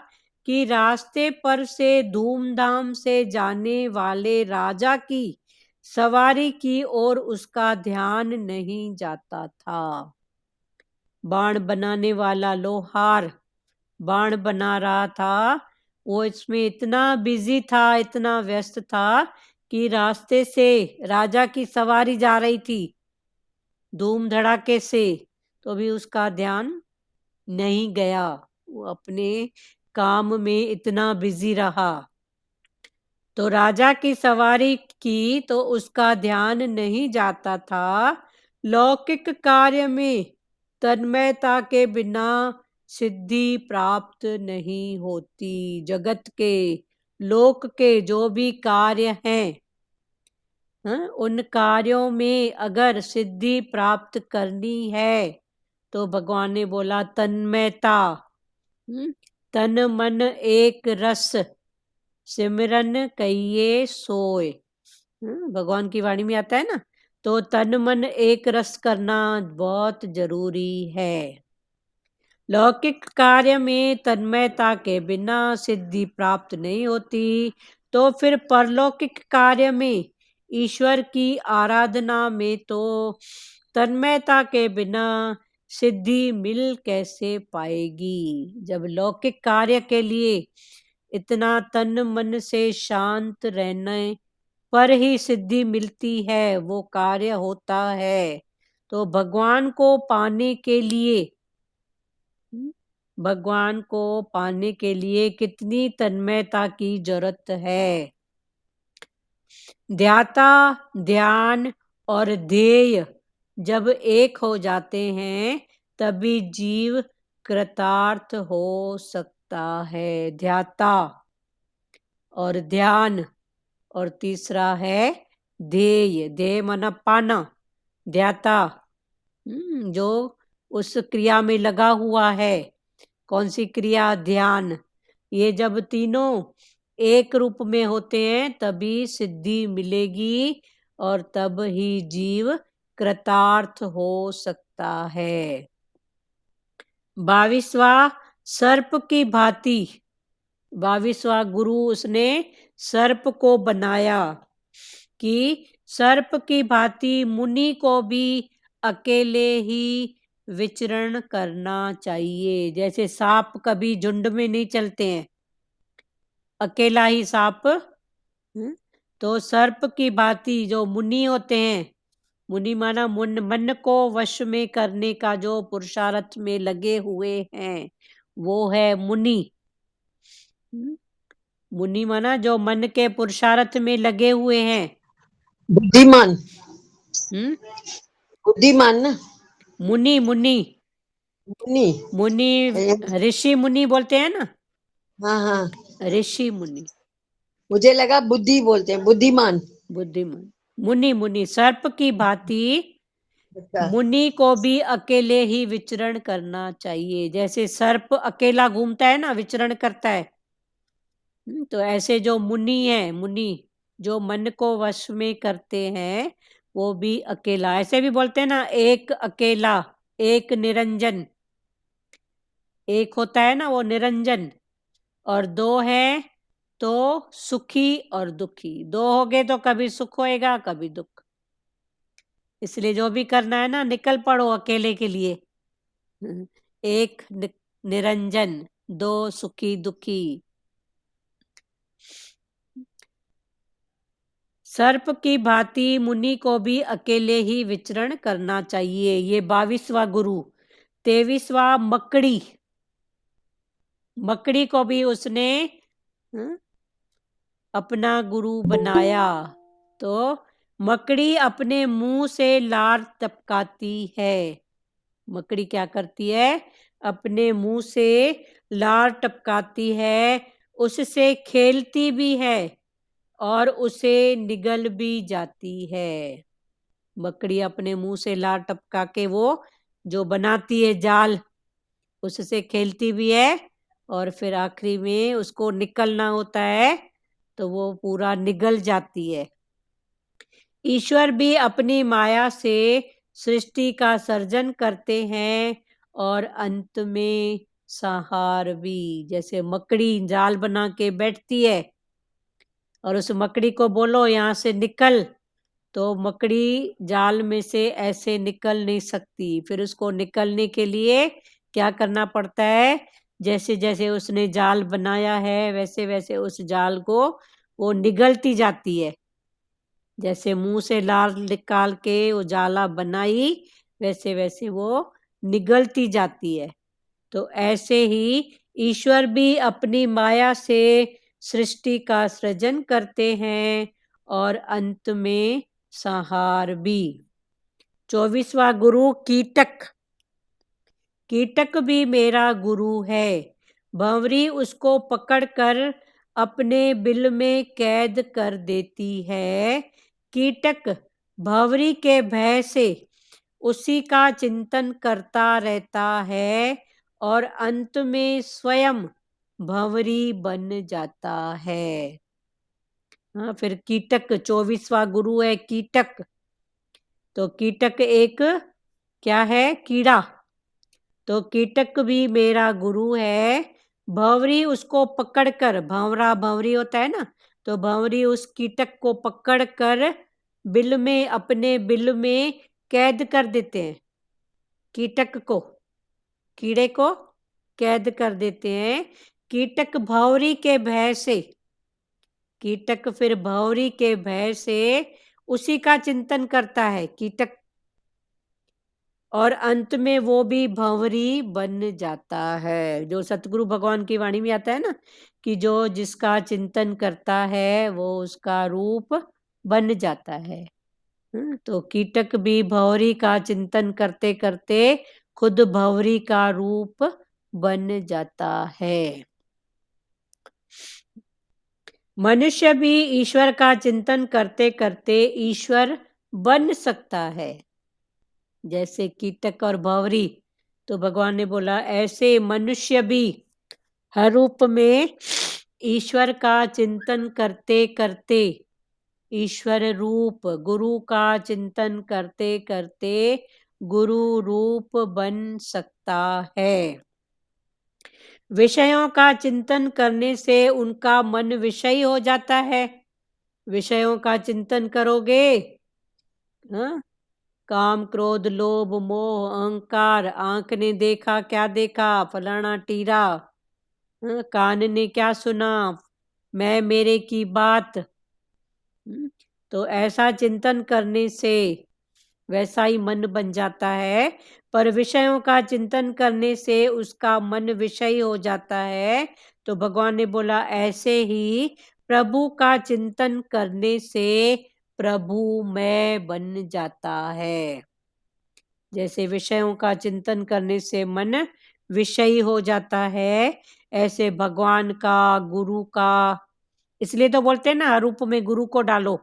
Speaker 1: कि रास्ते पर से धूमधाम से जाने वाले राजा की सवारी की ओर उसका ध्यान नहीं जाता था। बाण बनाने वाला लोहार बाण बना रहा था, वो इसमें इतना बिजी था, इतना व्यस्त था कि रास्ते से राजा की सवारी जा रही थी धूम धड़ाके से, तो भी उसका ध्यान नहीं गया। वो अपने काम में इतना बिजी रहा। तो राजा की सवारी की तो उसका ध्यान नहीं जाता था। लौकिक कार्य में तन्मयता के बिना सिद्धि प्राप्त नहीं होती। जगत के लोक के जो भी कार्य हैं, उन कार्यों में अगर सिद्धि प्राप्त करनी है तो भगवान ने बोला तन्मयता। तन मन एक रस सिमरन कहिए सोए। भगवान की वाणी में आता है ना। तो तन मन एक रस करना बहुत जरूरी है। लौकिक कार्य में तन्मयता के बिना सिद्धि प्राप्त नहीं होती, तो फिर परलौकिक कार्य में ईश्वर की आराधना में तो तन्मयता के बिना सिद्धि मिल कैसे पाएगी। जब लौकिक कार्य के लिए इतना तन मन से शांत रहने पर ही सिद्धि मिलती है, वो कार्य होता है। तो भगवान को पाने के लिए कितनी तन्मयता की जरूरत है। ध्याता, ध्यान और ध्येय जब एक हो जाते हैं तभी जीव कृतार्थ हो सकता है। ध्याता और ध्यान, और तीसरा है ध्येय। ध्येय माना पाना। ध्याता जो उस क्रिया में लगा हुआ है। कौन सी क्रिया? ध्यान। ये जब तीनों एक रूप में होते हैं तभी सिद्धि मिलेगी और तब ही जीव कृतार्थ हो सकता है। 22वां सर्प की भांति। 22वां गुरु उसने सर्प को बनाया कि सर्प की भांति मुनि को भी अकेले ही विचरण करना चाहिए। जैसे सांप कभी झुंड में नहीं चलते हैं, अकेला ही सांप। तो सर्प की भांति जो मुनि होते हैं, मुनि माना मन को वश में करने का जो पुरुषार्थ में लगे हुए हैं, वो है मुनि। मुनि माना जो मन के पुरुषार्थ में लगे हुए हैं।
Speaker 2: बुद्धिमान,
Speaker 1: हम्म
Speaker 2: बुद्धिमान ना,
Speaker 1: मुनि मुनि
Speaker 2: मुनि।
Speaker 1: मुनि, ऋषि मुनि बोलते हैं ना,
Speaker 2: हाँ हाँ,
Speaker 1: ऋषि मुनि,
Speaker 2: मुझे लगा बुद्धि बोलते हैं, बुद्धिमान।
Speaker 1: बुद्धिमान। मुनि मुनि सर्प की भांति
Speaker 2: अच्छा,
Speaker 1: मुनि को भी अकेले ही विचरण करना चाहिए। जैसे सर्प अकेला घूमता है ना, विचरण करता है, तो ऐसे जो मुनि है, मुनि जो मन को वश में करते हैं, वो भी अकेला। ऐसे भी बोलते हैं ना, एक अकेला एक निरंजन। एक होता है ना वो निरंजन, और दो है तो सुखी और दुखी। दो हो गए तो कभी सुख होएगा कभी दुख। इसलिए जो भी करना है ना, निकल पड़ो अकेले के लिए। एक निरंजन, दो सुखी दुखी। सर्प की भांति मुनि को भी अकेले ही विचरण करना चाहिए। ये 22वां गुरु। 23वां मकड़ी। मकड़ी को भी उसने अपना गुरु बनाया। तो मकड़ी अपने मुंह से लार टपकाती है। मकड़ी क्या करती है? अपने मुंह से लार टपकाती है, उससे खेलती भी है और उसे निगल भी जाती है। मकड़ी अपने मुंह से लार टपका के वो जो बनाती है जाल, उससे खेलती भी है, और फिर आखिरी में उसको निकलना होता है तो वो पूरा निगल जाती है। ईश्वर भी अपनी माया से सृष्टि का सर्जन करते हैं और अंत में संहार भी। जैसे मकड़ी जाल बना के बैठती है और उस मकड़ी को बोलो यहाँ से निकल, तो मकड़ी जाल में से ऐसे निकल नहीं सकती। फिर उसको निकलने के लिए क्या करना पड़ता है? जैसे जैसे उसने जाल बनाया है वैसे वैसे उस जाल को वो निगलती जाती है। जैसे मुंह से लार निकाल के वो जाला बनाई, वैसे वैसे वो निगलती जाती है। तो ऐसे ही ईश्वर भी अपनी माया से सृष्टि का सृजन करते हैं और अंत में संहार भी। 24वां गुरु कीटक। कीटक भी मेरा गुरु है। भंवरी उसको पकड़कर अपने बिल में कैद कर देती है। कीटक भंवरी के भय से उसी का चिंतन करता रहता है और अंत में स्वयं भंवरी बन जाता है। हाँ, फिर कीटक 24वां गुरु है कीटक। तो कीटक एक क्या है? कीड़ा। तो कीटक भी मेरा गुरु है। भंवरी उसको पकड़कर, भंवरा भंवरी होता है ना, तो भंवरी उस कीटक को पकड़कर बिल में, अपने बिल में कैद कर देते हैं। कीटक को, कीड़े को कैद कर देते हैं। कीटक भंवरी के भय से, कीटक फिर भंवरी के भय से उसी का चिंतन करता है कीटक, और अंत में वो भी भंवरी बन जाता है। जो सतगुरु भगवान की वाणी में आता है ना, कि जो जिसका चिंतन करता है वो उसका रूप बन जाता है। तो कीटक भी भंवरी का चिंतन करते करते खुद भंवरी का रूप बन जाता है। मनुष्य भी ईश्वर का चिंतन करते करते ईश्वर बन सकता है। जैसे कीटक और भंवरी, तो भगवान ने बोला ऐसे मनुष्य भी हर रूप में ईश्वर का चिंतन करते करते, ईश्वर रूप गुरु का चिंतन करते करते गुरु रूप बन सकता है। विषयों का चिंतन करने से उनका मन विषयी हो जाता है। विषयों का चिंतन करोगे, हाँ, काम क्रोध लोभ मोह अहंकार, आंख ने देखा क्या देखा, फलाना टीरा, कान ने क्या सुना, मैं मेरे की बात। तो ऐसा चिंतन करने से वैसा ही मन बन जाता है, पर विषयों का चिंतन करने से उसका मन विषयी हो जाता है। तो भगवान ने बोला ऐसे ही प्रभु का चिंतन करने से प्रभु मैं बन जाता है। जैसे विषयों का चिंतन करने से मन विषयी हो जाता है, ऐसे भगवान का, गुरु का, इसलिए तो बोलते हैं ना रूप में गुरु को डालो।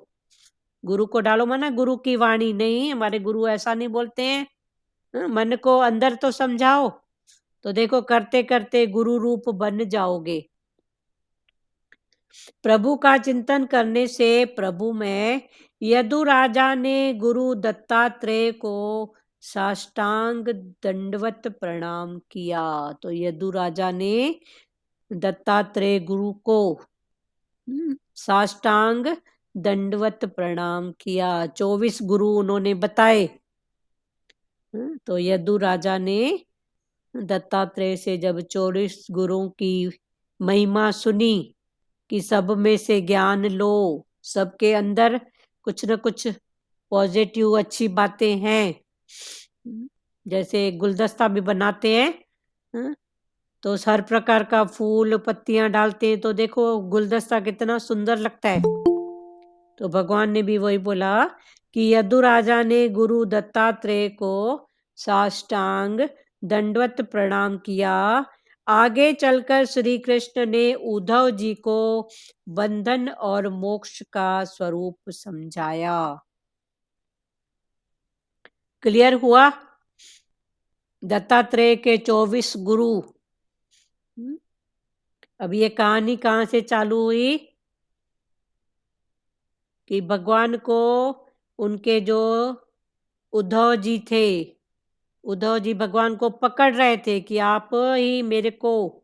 Speaker 1: गुरु को डालो माना गुरु की वाणी नहीं, हमारे गुरु ऐसा नहीं बोलते हैं। मन को अंदर तो समझाओ, तो देखो करते करते गुरु रूप बन जाओगे। प्रभु का चिंतन करने से प्रभु में यदु राजा ने गुरु दत्तात्रेय को साष्टांग दंडवत प्रणाम किया। तो यदु राजा ने दत्तात्रेय गुरु को साष्टांग दंडवत प्रणाम किया। 24 गुरु उन्होंने बताए। तो यदु राजा ने दत्तात्रेय से जब 24 गुरुओं की महिमा सुनी कि सब में से ज्ञान लो, सबके अंदर कुछ न कुछ पॉजिटिव अच्छी बातें हैं। जैसे गुलदस्ता भी बनाते हैं, तो हर प्रकार का फूल पत्तियां डालते हैं, तो देखो गुलदस्ता कितना सुंदर लगता है। तो भगवान ने भी वही बोला कि यदु राजा ने गुरु दत्तात्रेय को साष्टांग दंडवत प्रणाम किया। आगे चलकर श्री कृष्ण ने उद्धव जी को बंधन और मोक्ष का स्वरूप समझाया। क्लियर हुआ? दत्तात्रेय के 24 गुरु। अब ये कहानी कहां से चालू हुई कि भगवान को उनके जो उद्धव जी थे, उद्धव जी भगवान को पकड़ रहे थे कि आप ही मेरे को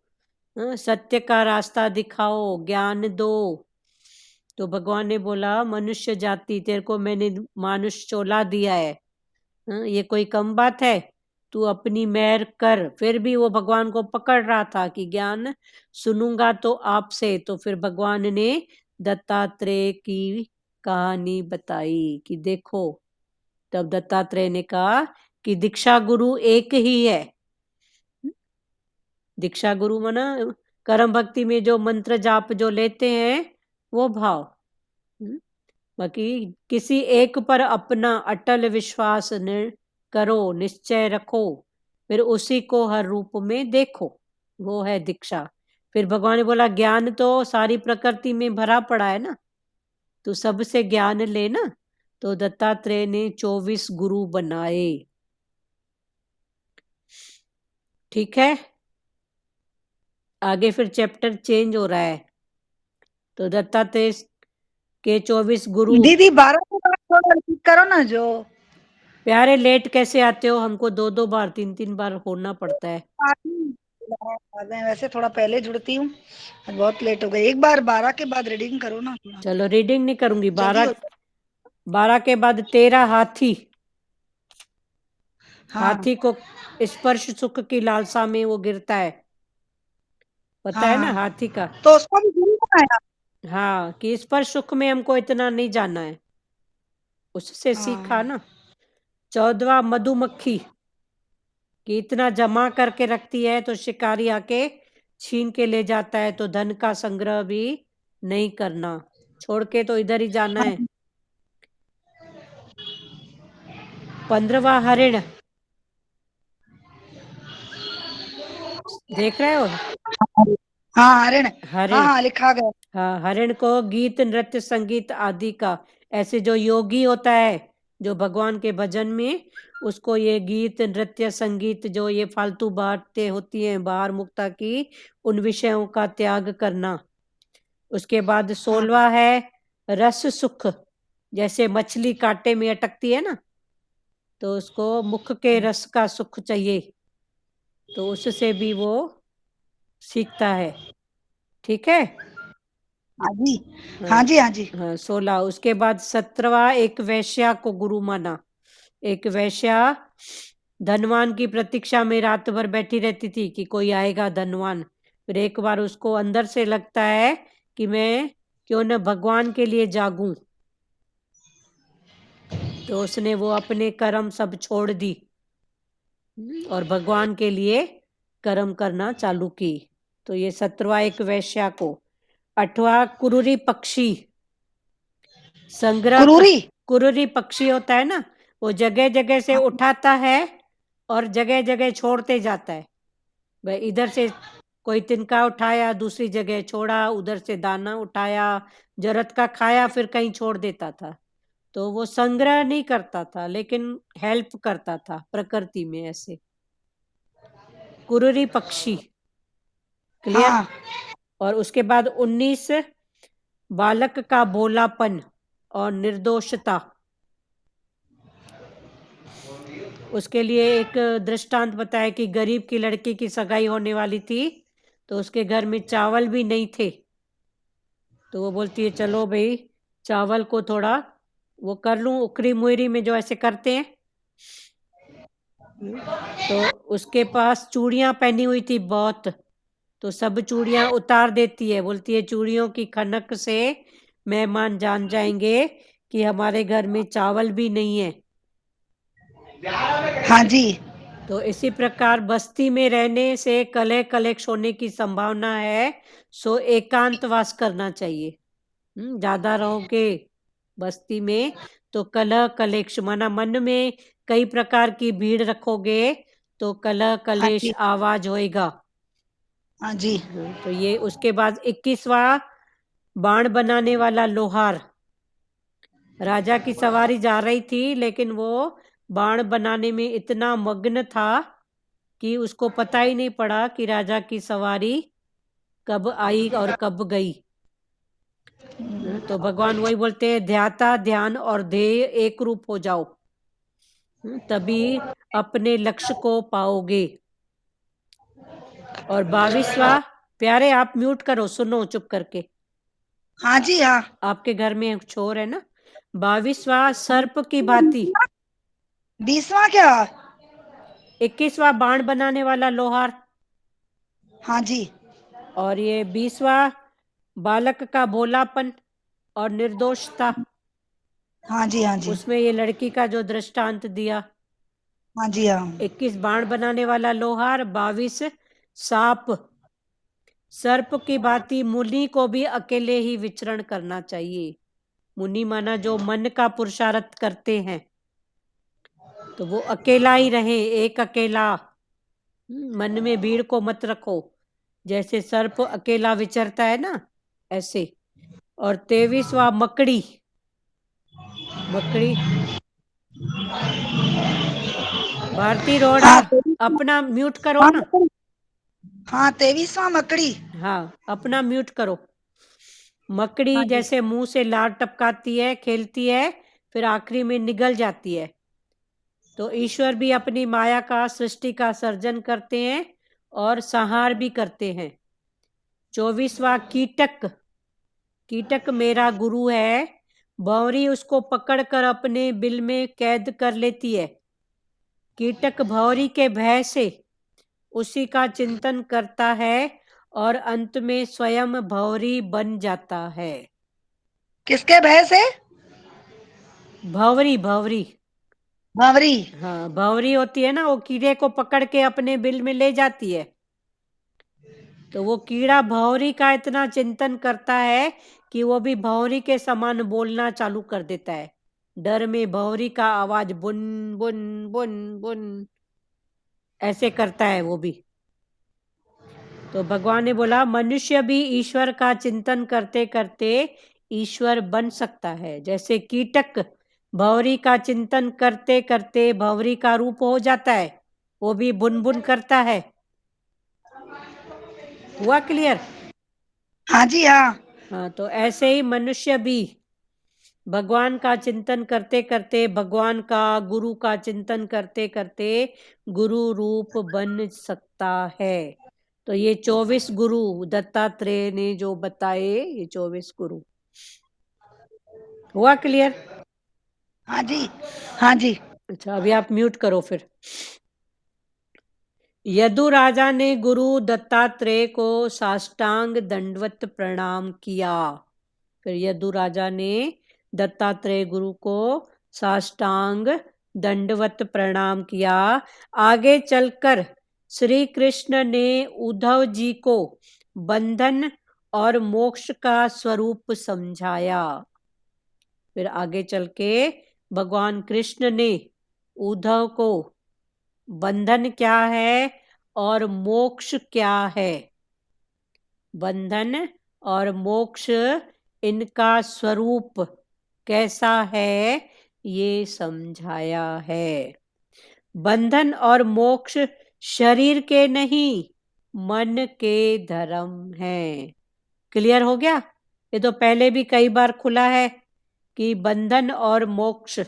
Speaker 1: सत्य का रास्ता दिखाओ, ज्ञान दो। तो भगवान ने बोला मनुष्य जाति, तेरे को मैंने मानुष चोला दिया है, ये कोई कम बात है? तू अपनी मेहर कर। फिर भी वो भगवान को पकड़ रहा था कि ज्ञान सुनूंगा तो आपसे। तो फिर भगवान ने दत्तात्रेय की कहानी बताई कि देखो, तब दत्तात्रेय ने कहा कि दीक्षा गुरु एक ही है। दीक्षा गुरु माना कर्म भक्ति में जो मंत्र जाप जो लेते हैं वो भाव। बाकी किसी एक पर अपना अटल विश्वास करो, निश्चय रखो, फिर उसी को हर रूप में देखो, वो है दीक्षा। फिर भगवान ने बोला ज्ञान तो सारी प्रकृति में भरा पड़ा है ना, तो सबसे ज्ञान लेना। तो दत्तात्रेय ने 24 गुरु बनाए। ठीक है, आगे फिर चैप्टर चेंज हो रहा है। तो दत्तात्रेय के 24 गुरु।
Speaker 3: दीदी 12 के बाद थोड़ा repeat करो ना जो।
Speaker 1: प्यारे लेट कैसे आते हो? हमको 2-2 बार 3-3 बार होना पड़ता है।
Speaker 3: वैसे थोड़ा पहले जुड़ती हूँ, बहुत लेट हो गई। एक बार 12 के बाद रीडिंग करो ना थोड़ा।
Speaker 1: चलो रीडिंग नहीं करूंगी।
Speaker 3: जल्दी
Speaker 1: 12 के बाद 13 हाथी।
Speaker 3: हाँ
Speaker 1: हाथी को स्पर्श सुख की लालसा में वो गिरता है, पता है ना
Speaker 3: हाँ,
Speaker 1: हाथी का।
Speaker 3: तो उसको भी गुरु बनाया।
Speaker 1: हाँ, कि स्पर्श सुख में हमको इतना नहीं जाना है, उससे सीखा ना। 14वां मधुमक्खी, कि इतना जमा करके रखती है तो शिकारी आके छीन के ले जाता है, तो धन का संग्रह भी नहीं करना, छोड़ के तो इधर ही जाना है। 15वां हरिण, देख रहे हो?
Speaker 3: हाँ हरिण,
Speaker 1: हरिण,
Speaker 3: हाँ लिखा गया।
Speaker 1: हाँ, हरिण को गीत नृत्य संगीत आदि का, ऐसे जो योगी होता है जो भगवान के भजन में, उसको ये गीत नृत्य संगीत जो ये फालतू बातें होती हैं बाहर मुक्ता की, उन विषयों का त्याग करना। उसके बाद 16वां है रस सुख, जैसे मछली कांटे में अटकती है ना, तो उसको मुख के रस का सुख चाहिए, तो उससे भी वो सीखता है। ठीक है,
Speaker 3: हाँ जी,
Speaker 1: हाँ
Speaker 3: हाँ जी, हाँ जी।
Speaker 1: हाँ 16। उसके बाद 17वां एक वैश्या को गुरु माना। एक वैश्या धनवान की प्रतीक्षा में रात भर बैठी रहती थी कि कोई आएगा धनवान। फिर एक बार उसको अंदर से लगता है कि मैं क्यों न भगवान के लिए जागूं। तो उसने वो अपने कर्म सब छोड़ दी और भगवान के लिए कर्म करना चालू की। तो ये 17वां एक वैश्या को। 8वां कुरूरी पक्षी संग्रह कुरूरी पक्षी होता है ना, वो जगह जगह से उठाता है और जगह जगह छोड़ते जाता है। भाई इधर से कोई तिनका उठाया, दूसरी जगह छोड़ा, उधर से दाना उठाया, जरूरत का खाया, फिर कहीं छोड़ देता था। तो वो संग्रह नहीं करता था, लेकिन हेल्प करता था प्रकृति में ऐसे। कुरूरी पक्षी, क्लियर।
Speaker 3: हाँ
Speaker 1: और उसके बाद 19 बालक का भोलापन और निर्दोषता। उसके लिए एक दृष्टांत बताया कि गरीब की लड़की की सगाई होने वाली थी, तो उसके घर में चावल भी नहीं थे। तो वो बोलती है चलो भाई चावल को थोड़ा वो कर लूं, उकरी मुहरी में जो ऐसे करते हैं। तो उसके पास चूड़ियां पहनी हुई थी बहुत, तो सब चूड़ियां उतार देती है। बोलती है चूड़ियों की खनक से मेहमान जान जाएंगे कि हमारे घर में चावल भी नहीं है।
Speaker 3: हाँ जी।
Speaker 1: तो इसी प्रकार बस्ती में रहने से कलह कलेश होने की संभावना है, सो एकांतवास करना चाहिए। ज्यादा रहोगे बस्ती में तो कलह कलेश, माना मन में कई प्रकार की भीड़ रखोगे तो कलह
Speaker 3: हाँ
Speaker 1: कलेश
Speaker 3: जी।
Speaker 1: आवाज होएगा।
Speaker 3: हाँ जी।
Speaker 1: तो ये उसके बाद 21वां बाण बनाने वाला लोहार। राजा की सवारी जा रही थी, लेकिन वो बाण बनाने में इतना मग्न था कि उसको पता ही नहीं पड़ा कि राजा की सवारी कब आई और कब गई। तो भगवान वही बोलते हैं ध्याता ध्यान और ध्येय एक रूप हो जाओ, तभी अपने लक्ष्य को पाओगे। और 22वां, प्यारे आप म्यूट करो, सुनो चुप करके।
Speaker 3: हाँ जी। हाँ।
Speaker 1: आपके घर में एक छोर है ना। 22वां सर्प की भांति।
Speaker 3: 20वां क्या?
Speaker 1: 21वां बाण बनाने वाला लोहार।
Speaker 3: हाँ जी।
Speaker 1: और ये 20वां बालक का भोलापन और निर्दोषता।
Speaker 3: हाँ जी। हाँ जी।
Speaker 1: उसमें ये लड़की का जो दृष्टांत दिया।
Speaker 3: हाँ जी। हाँ
Speaker 1: 21 बाण बनाने वाला लोहार, 22 सांप। सर्प की भांति मुनि को भी अकेले ही विचरण करना चाहिए। मुनि माना जो मन का पुरुषार्थ करते हैं, तो वो अकेला ही रहे, एक अकेला। मन में भीड़ को मत रखो, जैसे सर्प अकेला विचरता है ना, ऐसे। और 23वां मकड़ी। मकड़ी, भारती रोड़ा,
Speaker 3: हाँ।
Speaker 1: अपना म्यूट करो
Speaker 3: हाँ
Speaker 1: ना।
Speaker 3: मकड़ी। हाँ 23वां मकड़ी।
Speaker 1: हाँ अपना म्यूट करो।
Speaker 3: हाँ
Speaker 1: मकड़ी
Speaker 3: जी।
Speaker 1: जैसे मुंह से लार टपकाती है, खेलती है, फिर आखिरी में निगल जाती है। तो ईश्वर भी अपनी माया का, सृष्टि का सर्जन करते हैं और संहार भी करते हैं। 24वां कीटक। कीटक मेरा गुरु है। भंवरी उसको पकड़कर अपने बिल में कैद कर लेती है। कीटक भंवरी के भय से उसी का चिंतन करता है और अंत में स्वयं भंवरी बन जाता है।
Speaker 3: किसके भय से?
Speaker 1: भंवरी, भंवरी।
Speaker 3: भंवरी।
Speaker 1: हाँ भंवरी होती है ना, वो कीड़े को पकड़ के अपने बिल में ले जाती है। तो वो कीड़ा भंवरी का इतना चिंतन करता है कि वो भी भंवरी के समान बोलना चालू कर देता है। डर में भंवरी का आवाज बुन बुन बुन बुन ऐसे करता है वो भी। तो भगवान ने बोला मनुष्य भी ईश्वर का चिंतन करते करते ईश्वर बन सकता है। जैसे कीटक भंवरी का चिंतन करते करते भंवरी का रूप हो जाता है, वो भी बुन बुन करता है। हुआ क्लियर?
Speaker 3: हाँ जी। हाँ।
Speaker 1: हाँ, तो ऐसे ही मनुष्य भी भगवान का चिंतन करते करते, भगवान का, गुरु का चिंतन करते करते गुरु रूप बन सकता है। तो ये 24 गुरु दत्तात्रेय ने जो बताए, ये 24 गुरु। हुआ क्लियर?
Speaker 3: हाँ जी। हाँ जी।
Speaker 1: अच्छा अभी आप म्यूट करो फिर। यदु राजा ने गुरु दत्तात्रेय को साष्टांग दंडवत प्रणाम किया। फिर यदु राजा ने दत्तात्रेय गुरु को साष्टांग दंडवत प्रणाम किया। आगे चलकर श्री कृष्ण ने उद्धव जी को बंधन और मोक्ष का स्वरूप समझाया। फिर आगे चल के भगवान कृष्ण ने उद्धव को बंधन क्या है और मोक्ष क्या है, बंधन और मोक्ष इनका स्वरूप कैसा है ये समझाया है। बंधन और मोक्ष शरीर के नहीं मन के धर्म हैं। क्लियर हो गया? ये तो पहले भी कई बार खुला है कि बंधन और मोक्ष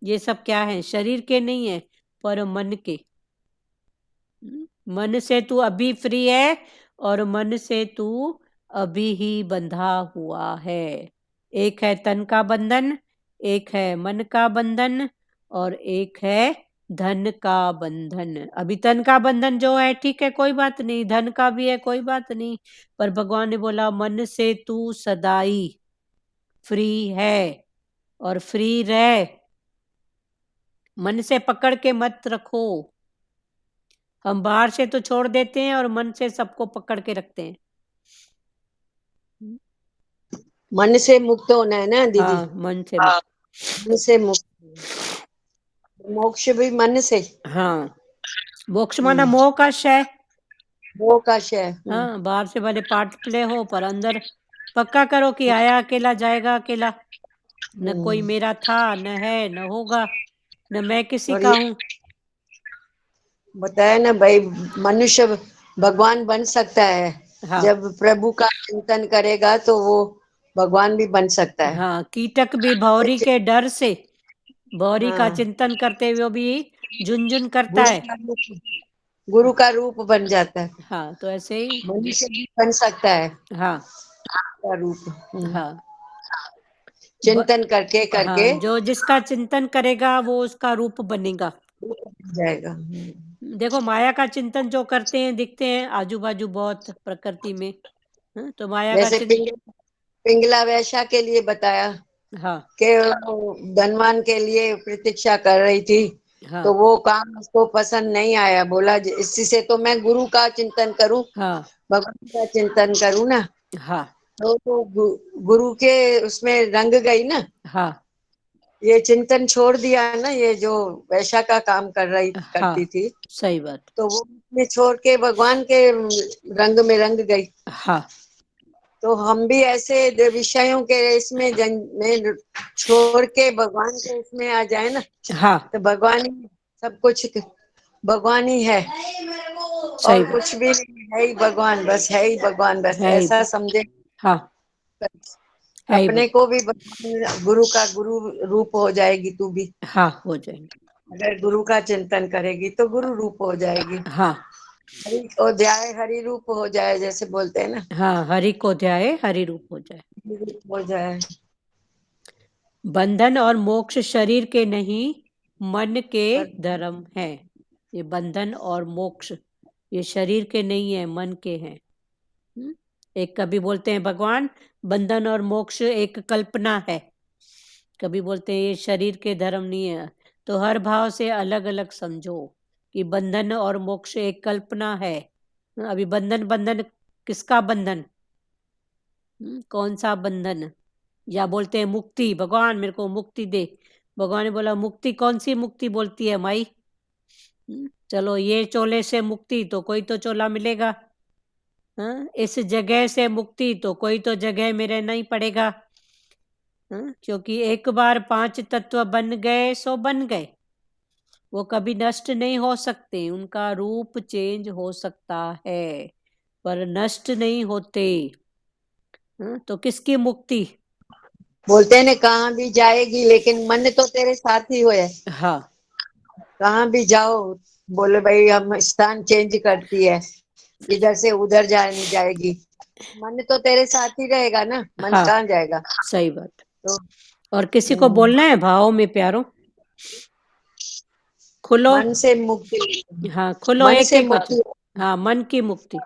Speaker 1: ये सब क्या है, शरीर के नहीं है पर मन के। मन से तू अभी फ्री है और मन से तू अभी ही बंधा हुआ है। एक है तन का बंधन, एक है मन का बंधन और एक है धन का बंधन। अभी तन का बंधन जो है ठीक है, कोई बात नहीं, धन का भी है कोई बात नहीं, पर भगवान ने बोला मन से तू सदाई फ्री है और फ्री रह। मन से पकड़ के मत रखो। हम बाहर से तो छोड़ देते हैं और मन से सबको पकड़ के रखते हैं।
Speaker 2: मन से मुक्त होना है ना दीदी।
Speaker 1: हाँ, मन से मुक्त।
Speaker 2: मन से मुक्त, मोक्ष भी मन से।
Speaker 1: हाँ, मोक्ष माना मोह का क्षय।
Speaker 2: वो का क्षय।
Speaker 1: हाँ, बाहर से भले पार्ट प्ले हो पर अंदर पक्का करो कि आया अकेला जाएगा अकेला। न कोई मेरा था, न है, न होगा, न मैं किसी
Speaker 2: और
Speaker 1: का
Speaker 2: ये
Speaker 1: हूँ।
Speaker 2: बताया ना भाई, मनुष्य भगवान बन सकता है।
Speaker 1: हाँ,
Speaker 2: जब प्रभु का चिंतन करेगा तो वो भगवान भी बन सकता है।
Speaker 1: हाँ, कीटक भी भौरी के डर से भौरी का
Speaker 2: हाँ,
Speaker 1: चिंतन करते हुए भी झुनझुन करता
Speaker 2: गुरु
Speaker 1: है।
Speaker 2: का रूप, गुरु का रूप बन जाता है।
Speaker 1: हाँ, तो ऐसे ही।
Speaker 2: मनुष्य भी बन सकता है
Speaker 1: हाँ,
Speaker 2: का रूप।
Speaker 1: हाँ,
Speaker 2: चिंतन करके
Speaker 1: हाँ,
Speaker 2: करके
Speaker 1: जो जिसका चिंतन करेगा वो उसका रूप बनेगा।
Speaker 2: रूप बन जाएगा।
Speaker 1: देखो माया का चिंतन जो करते हैं दिखते हैं आजू बाजू बहुत प्रकृति में। तो माया का
Speaker 2: जैसे
Speaker 1: चिंतन।
Speaker 2: पिंगला वैश्या के लिए बताया
Speaker 1: हाँ,
Speaker 2: कि वो धनवान के लिए प्रतीक्षा कर रही थी,
Speaker 1: हाँ,
Speaker 2: तो वो काम उसको पसंद नहीं आया। बोला इसी से तो मैं गुरु का चिंतन करूं,
Speaker 1: हाँ,
Speaker 2: भगवान का चिंतन करूं ना।
Speaker 1: हाँ,
Speaker 2: तो गुरु के उसमें रंग गई ना,
Speaker 1: हाँ,
Speaker 2: ये चिंतन छोड़ दिया ना, ये जो वैश्या का काम
Speaker 1: हाँ,
Speaker 2: करती थी,
Speaker 1: सही बात।
Speaker 2: तो वो उसमें छोड़ के भगवान के रंग में रंग गई।
Speaker 1: हाँ,
Speaker 2: तो हम भी ऐसे विषयों के इसमें में छोड़ के भगवान के इसमें आ जाए ना,
Speaker 1: हाँ,
Speaker 2: तो भगवान ही सब कुछ, भगवान ही है
Speaker 1: सही
Speaker 2: और
Speaker 1: बात
Speaker 2: कुछ भी नहीं है, ही भगवान बस है, ही भगवान बस,
Speaker 1: है ही।
Speaker 2: ऐसा समझे।
Speaker 1: हाँ, है ही
Speaker 2: अपने को भी भगवान गुरु का गुरु रूप हो जाएगी तू भी।
Speaker 1: हाँ, हो जाएंगे।
Speaker 2: अगर गुरु का चिंतन करेगी तो गुरु रूप हो जाएगी।
Speaker 1: हाँ,
Speaker 2: हरि को ध्याए हरि रूप हो जाए, जैसे बोलते हैं ना,
Speaker 1: हाँ, हरि को ध्याए हरि रूप हो जाए।
Speaker 2: हरि रूप हो जाए।
Speaker 1: बंधन और मोक्ष शरीर के नहीं मन के
Speaker 2: पर
Speaker 1: धर्म है। ये बंधन और मोक्ष ये शरीर के नहीं है, मन के हैं। एक कभी बोलते हैं भगवान बंधन और मोक्ष एक कल्पना है, कभी बोलते हैं ये शरीर के धर्म नहीं है। तो हर भाव से अलग अलग समझो कि बंधन और मोक्ष एक कल्पना है। अभी बंधन बंधन किसका बंधन, कौन सा बंधन? या बोलते हैं मुक्ति, भगवान मेरे को मुक्ति दे। भगवान ने बोला मुक्ति कौन सी मुक्ति बोलती है माई? चलो ये चोले से मुक्ति तो कोई तो चोला मिलेगा। इस जगह से मुक्ति तो कोई तो जगह में रहना ही पड़ेगा। क्योंकि एक बार 5 तत्व बन गए सो बन गए, वो कभी नष्ट नहीं हो सकते। उनका रूप चेंज हो सकता है पर नष्ट नहीं होते। तो किसकी मुक्ति?
Speaker 2: बोलते हैं ना, कहाँ भी जाएगी लेकिन मन तो तेरे साथ ही होए।
Speaker 1: हाँ,
Speaker 2: कहाँ भी जाओ, बोले भाई हम स्थान चेंज करती है, इधर से उधर जाने जाएगी, मन तो तेरे साथ ही रहेगा ना, मन
Speaker 1: हाँ,
Speaker 2: कहाँ जाएगा?
Speaker 1: सही बात।
Speaker 2: तो
Speaker 1: और किसी को बोलना है भाव में प्यारो, खुलो।
Speaker 2: मन से मुक्ति,
Speaker 1: हाँ, खुलो,
Speaker 2: मन
Speaker 1: एक
Speaker 2: से
Speaker 1: एक वचन।
Speaker 2: मुक्ति।
Speaker 1: हाँ, मन की मुक्ति।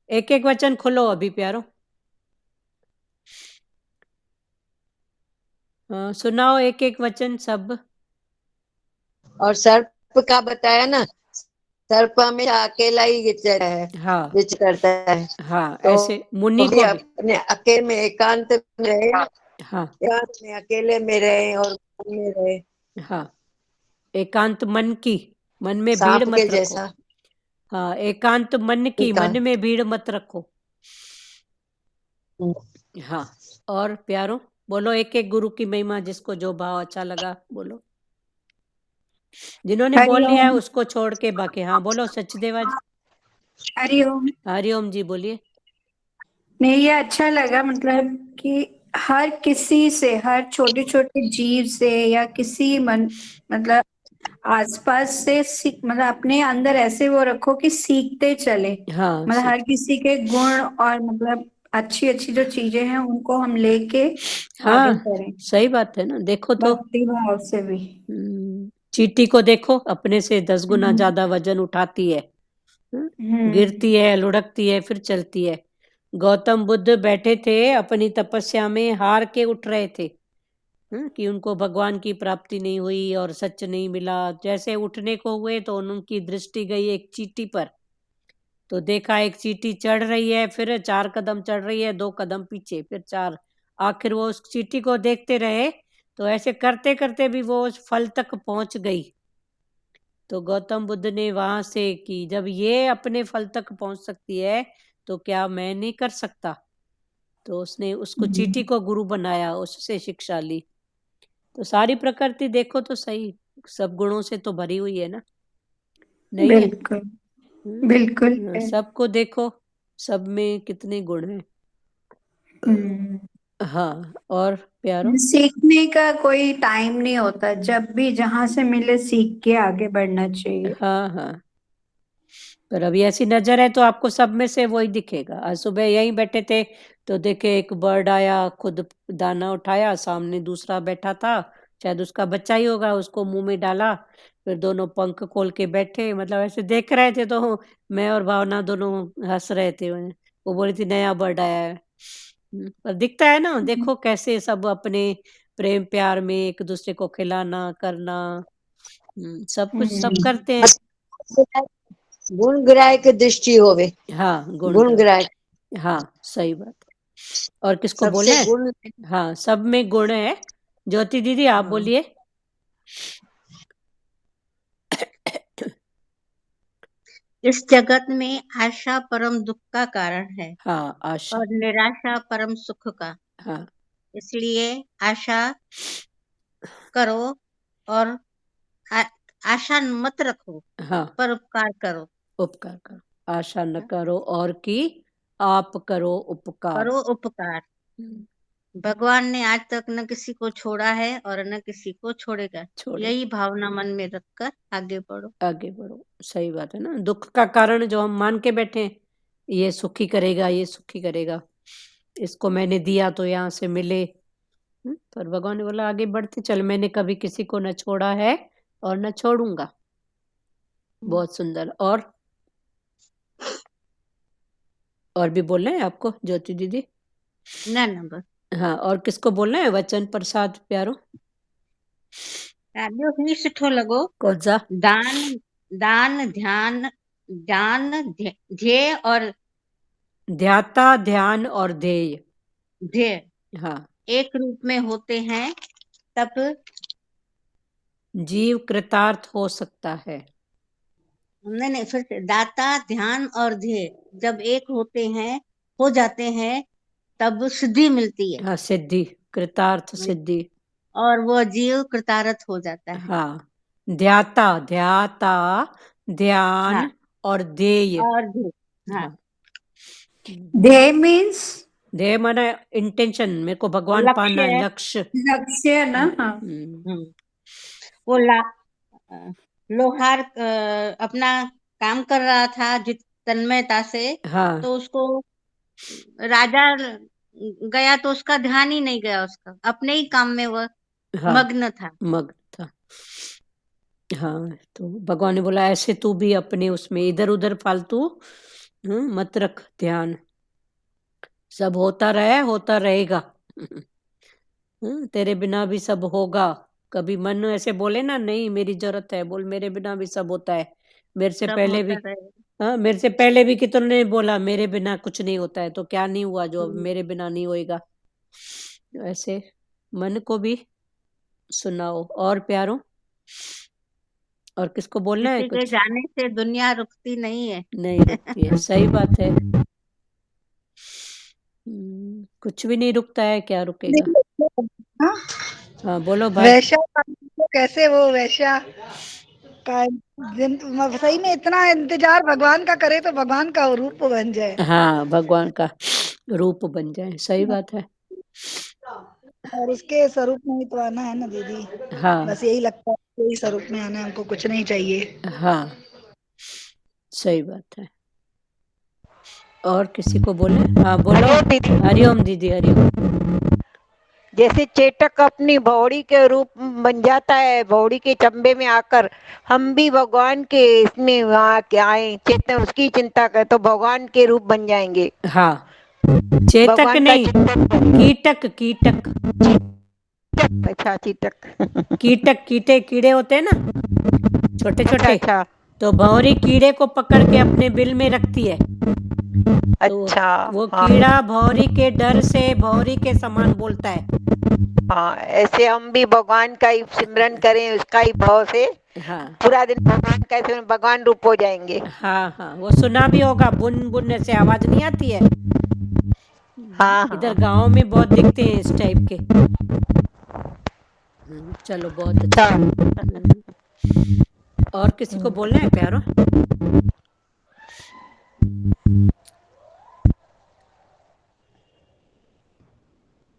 Speaker 1: एक एक वचन खुलो अभी प्यारो। हाँ, सुनाओ एक एक वचन सब।
Speaker 2: और सर्प का बताया ना, सर्प हमेशा अकेला ही रहता है,
Speaker 1: हाँ
Speaker 2: विच करता है।
Speaker 1: हाँ,
Speaker 2: तो
Speaker 1: ऐसे मुनि
Speaker 2: भी
Speaker 1: को भी।
Speaker 2: अपने अकेले में एकांत में रहे,
Speaker 1: हाँ
Speaker 2: एकांत में अकेले में रहे और मन में रहे,
Speaker 1: हाँ, एकांत मन की, मन में भीड़
Speaker 2: सांप के
Speaker 1: मत रखो।
Speaker 2: जैसा
Speaker 1: हाँ, एकांत मन की, मन
Speaker 2: एकांत।
Speaker 1: में भीड़ मत रखो। हाँ, और प्यारो बोलो एक एक गुरु की महिमा, जिसको जो भाव अच्छा लगा बोलो। जिन्होंने बोल लिया है
Speaker 3: हरिओम।
Speaker 1: उसको छोड़ के बाकी। हाँ बोलो सचदेवा जी।
Speaker 3: हरिओम।
Speaker 1: हरिओम जी बोलिए।
Speaker 3: नहीं, ये अच्छा लगा, मतलब कि हर किसी से, हर छोटे छोटे जीव से या किसी मतलब आसपास से मतलब अपने अंदर ऐसे वो रखो कि सीखते चले।
Speaker 1: हाँ
Speaker 3: मतलब हर
Speaker 1: सीख।
Speaker 3: किसी के गुण और मतलब अच्छी अच्छी जो चीजें हैं उनको हम लेके आगे
Speaker 1: हाँ
Speaker 3: बढ़े,
Speaker 1: सही बात है ना, देखो तो।
Speaker 3: भक्ति भाव से भी।
Speaker 1: चींटी को देखो, अपने से 10 गुना
Speaker 3: हम्म।
Speaker 1: ज्यादा वजन उठाती है।
Speaker 3: हम्म।
Speaker 1: गिरती है, लुढ़कती है, फिर चलती है। गौतम बुद्ध बैठे थे अपनी तपस्या में, हार के उठ रहे थे। कि उनको भगवान की प्राप्ति नहीं हुई और सच नहीं मिला। जैसे उठने को हुए तो उनकी दृष्टि गई एक चींटी पर। तो देखा एक चींटी चढ़ रही है, फिर 4 कदम चढ़ रही है, 2 कदम पीछे, फिर 4। आखिर वो उस चींटी को देखते रहे। तो ऐसे करते करते भी वो उस फल तक पहुंच गई। तो गौतम बुद्ध ने वहां से कि जब ये अपने फल तक पहुंच सकती है तो क्या मैं नहीं कर सकता। तो उसने उसको चींटी को गुरु बनाया, उससे शिक्षा ली। तो सारी प्रकृति देखो तो सही, सब गुणों से तो भरी हुई है ना, नहीं है?
Speaker 3: बिल्कुल। बिल्कुल है।
Speaker 1: सबको देखो, सब में कितने गुण हैं।
Speaker 3: हम्म।
Speaker 1: हाँ, और प्यारो।
Speaker 3: सीखने का कोई टाइम नहीं होता, जब भी जहां से मिले सीख के आगे बढ़ना चाहिए।
Speaker 1: हाँ हाँ, पर अभी ऐसी नजर है तो आपको सब में से वही दिखेगा। आज सुबह यहीं बैठे थे तो देखे एक बर्ड आया, खुद दाना उठाया, सामने दूसरा बैठा था, शायद उसका बच्चा ही होगा, उसको मुंह में डाला, फिर दोनों पंख खोल के बैठे, मतलब ऐसे देख रहे थे। तो मैं और भावना दोनों हंस रहे थे। वो बोली थी नया बर्ड आया है। पर दिखता है ना, देखो कैसे सब अपने प्रेम प्यार में एक दूसरे को खिलाना करना, सब कुछ सब
Speaker 3: हम्म।
Speaker 1: करते हैं।
Speaker 2: गुण ग्राह्य की दृष्टि होवे,
Speaker 1: हाँ गुण
Speaker 2: गुण
Speaker 1: ग्राह्य।
Speaker 2: ग्राह्य
Speaker 1: हाँ सही बात है। और किसको
Speaker 2: सबसे
Speaker 1: बोलना है?
Speaker 2: गुण।
Speaker 1: हाँ, सब में गुण है। ज्योति दीदी आप
Speaker 2: हाँ।
Speaker 1: बोलिए।
Speaker 4: इस जगत में आशा परम दुख का कारण है
Speaker 1: हाँ आशा।
Speaker 4: और निराशा परम सुख का।
Speaker 1: हाँ
Speaker 4: इसलिए आशा करो और आ, आशा मत रखो,
Speaker 1: हाँ,
Speaker 4: पर उपकार करो।
Speaker 1: उपकार करो। आशा न करो और की आप करो उपकार।
Speaker 4: करो उपकार।
Speaker 1: हम्म,
Speaker 4: भगवान ने आज तक न किसी को छोड़ा है और न किसी को छोड़ेगा।
Speaker 1: छोड़े।
Speaker 4: यही भावना मन में रखकर आगे बढ़ो।
Speaker 1: आगे बढ़ो, सही बात है ना। दुख का कारण जो हम मान के बैठे हैं, ये सुखी करेगा, ये सुखी करेगा, इसको मैंने दिया तो यहाँ से मिले। पर भगवान ने बोला आगे बढ़ते चल, मैंने कभी किसी को न छोड़ा है और न छोड़ूंगा। बहुत सुंदर। और भी बोलना है आपको ज्योति दीदी?
Speaker 4: न नंबर
Speaker 1: हाँ, और किसको बोलना है? वचन प्रसाद प्यारो।
Speaker 4: राबियो ही सुठो लॻो।
Speaker 1: कौन सा?
Speaker 4: दान दान ध्यान दान ध्येय और
Speaker 1: ध्याता, ध्यान और ध्येय।
Speaker 4: ध्येय
Speaker 1: हाँ,
Speaker 4: एक रूप में होते हैं, तब
Speaker 1: जीव कृतार्थ हो सकता है।
Speaker 4: नहीं फिर से दाता ध्यान और ध्येय जब एक होते हैं, हो जाते हैं, तब सिद्धि मिलती है
Speaker 1: हाँ, सिद्धि, कृतार्थ सिद्धि।
Speaker 4: और वो जीव कृतार्थ हो जाता है।
Speaker 1: हाँ, ध्याता, ध्याता, ध्यान
Speaker 4: हाँ,
Speaker 1: और ध्येय।
Speaker 4: और ध्येय। हाँ,
Speaker 1: हाँ,
Speaker 3: ध्येय मीन्स
Speaker 1: ध्येय माना इंटेंशन, मेरे को भगवान पाना है,
Speaker 4: लक्ष्य।
Speaker 1: लक्ष्य।
Speaker 3: लक्ष्य ना। हाँ।
Speaker 4: हम्म, वो लोहार अपना काम कर रहा था जित तन्मयता से,
Speaker 1: हाँ
Speaker 4: तो उसको राजा गया तो उसका ध्यान ही नहीं गया, उसका अपने ही काम में वह
Speaker 1: हाँ
Speaker 4: मग्न था।
Speaker 1: मग्न था। हाँ, तो भगवान ने बोला ऐसे तू भी अपने उसमें इधर उधर फालतू मत रख ध्यान, सब होता रहा है होता रहेगा। तेरे बिना भी सब होगा। कभी मन ऐसे बोले ना नहीं मेरी जरूरत है, बोल मेरे बिना भी सब होता है। मेरे से
Speaker 4: सब
Speaker 1: पहले
Speaker 4: होता
Speaker 1: भी
Speaker 4: रहेगा।
Speaker 1: हाँ, मेरे से पहले भी कितनों ने बोला मेरे बिना कुछ नहीं होता है, तो क्या नहीं हुआ जो अब
Speaker 4: हम्म।
Speaker 1: मेरे बिना नहीं होएगा। ऐसे मन को भी सुनाओ। और प्यारो, और किसको बोलना है
Speaker 4: किसी के
Speaker 1: कुछ?
Speaker 4: जाने से दुनिया रुकती नहीं है।
Speaker 1: नहीं रुकती है, सही बात है। कुछ भी नहीं रुकता है, क्या रुकेगा?
Speaker 5: हाँ,
Speaker 1: हाँ बोलो भाई।
Speaker 5: वैश्या तो कैसे वो वैश्या का सही में इतना इंतजार भगवान का करे तो भगवान का रूप बन जाए।
Speaker 1: हाँ, भगवान का रूप बन जाए, सही बात है।
Speaker 5: और उसके स्वरूप में ही तो आना है ना दीदी।
Speaker 1: हाँ
Speaker 5: बस यही लगता है यही स्वरूप में आना है, हमको कुछ नहीं चाहिए।
Speaker 1: हाँ, सही बात है। और किसी को बोले? हाँ बोलो।
Speaker 6: हरिओम दीदी।
Speaker 1: हरिओम दीदी, हरिओम।
Speaker 6: जैसे चेटक अपनी भौड़ी के रूप बन जाता है, भौड़ी के चंबे में आकर, हम भी भगवान के इसमें वहाँ के आए, चेतन उसकी चिंता कर तो भगवान के रूप बन जाएंगे।
Speaker 1: हाँ, चेतक
Speaker 6: भगवान का
Speaker 1: नहीं,
Speaker 6: चिंतन करें।
Speaker 1: कीटक कीटक।
Speaker 6: अच्छा चीटक।
Speaker 1: कीटक, कीटे कीड़े होते हैं ना छोटे
Speaker 6: अच्छा
Speaker 1: छोटे,
Speaker 6: अच्छा
Speaker 1: तो भौरी कीड़े को पकड़ के अपने बिल में रखती है। तो
Speaker 6: अच्छा।
Speaker 1: वो
Speaker 6: हाँ
Speaker 1: कीड़ा भौरी के डर से भौरी के समान बोलता है।
Speaker 6: हाँ, ऐसे हम भी भगवान का ही सिमरन करें, उसका ही भाव से
Speaker 1: हाँ
Speaker 6: पूरा दिन भगवान का सिमरन, भगवान रूप हो जाएंगे।
Speaker 1: हाँ हाँ, वो सुना भी होगा, बुन बुन ऐसे आवाज नहीं आती है।
Speaker 6: हाँ
Speaker 1: इधर
Speaker 6: हाँ।
Speaker 1: गांव में बहुत दिखते हैं इस टाइप के। चलो बहुत अच्छा। और किसी को बोलना है प्यारो?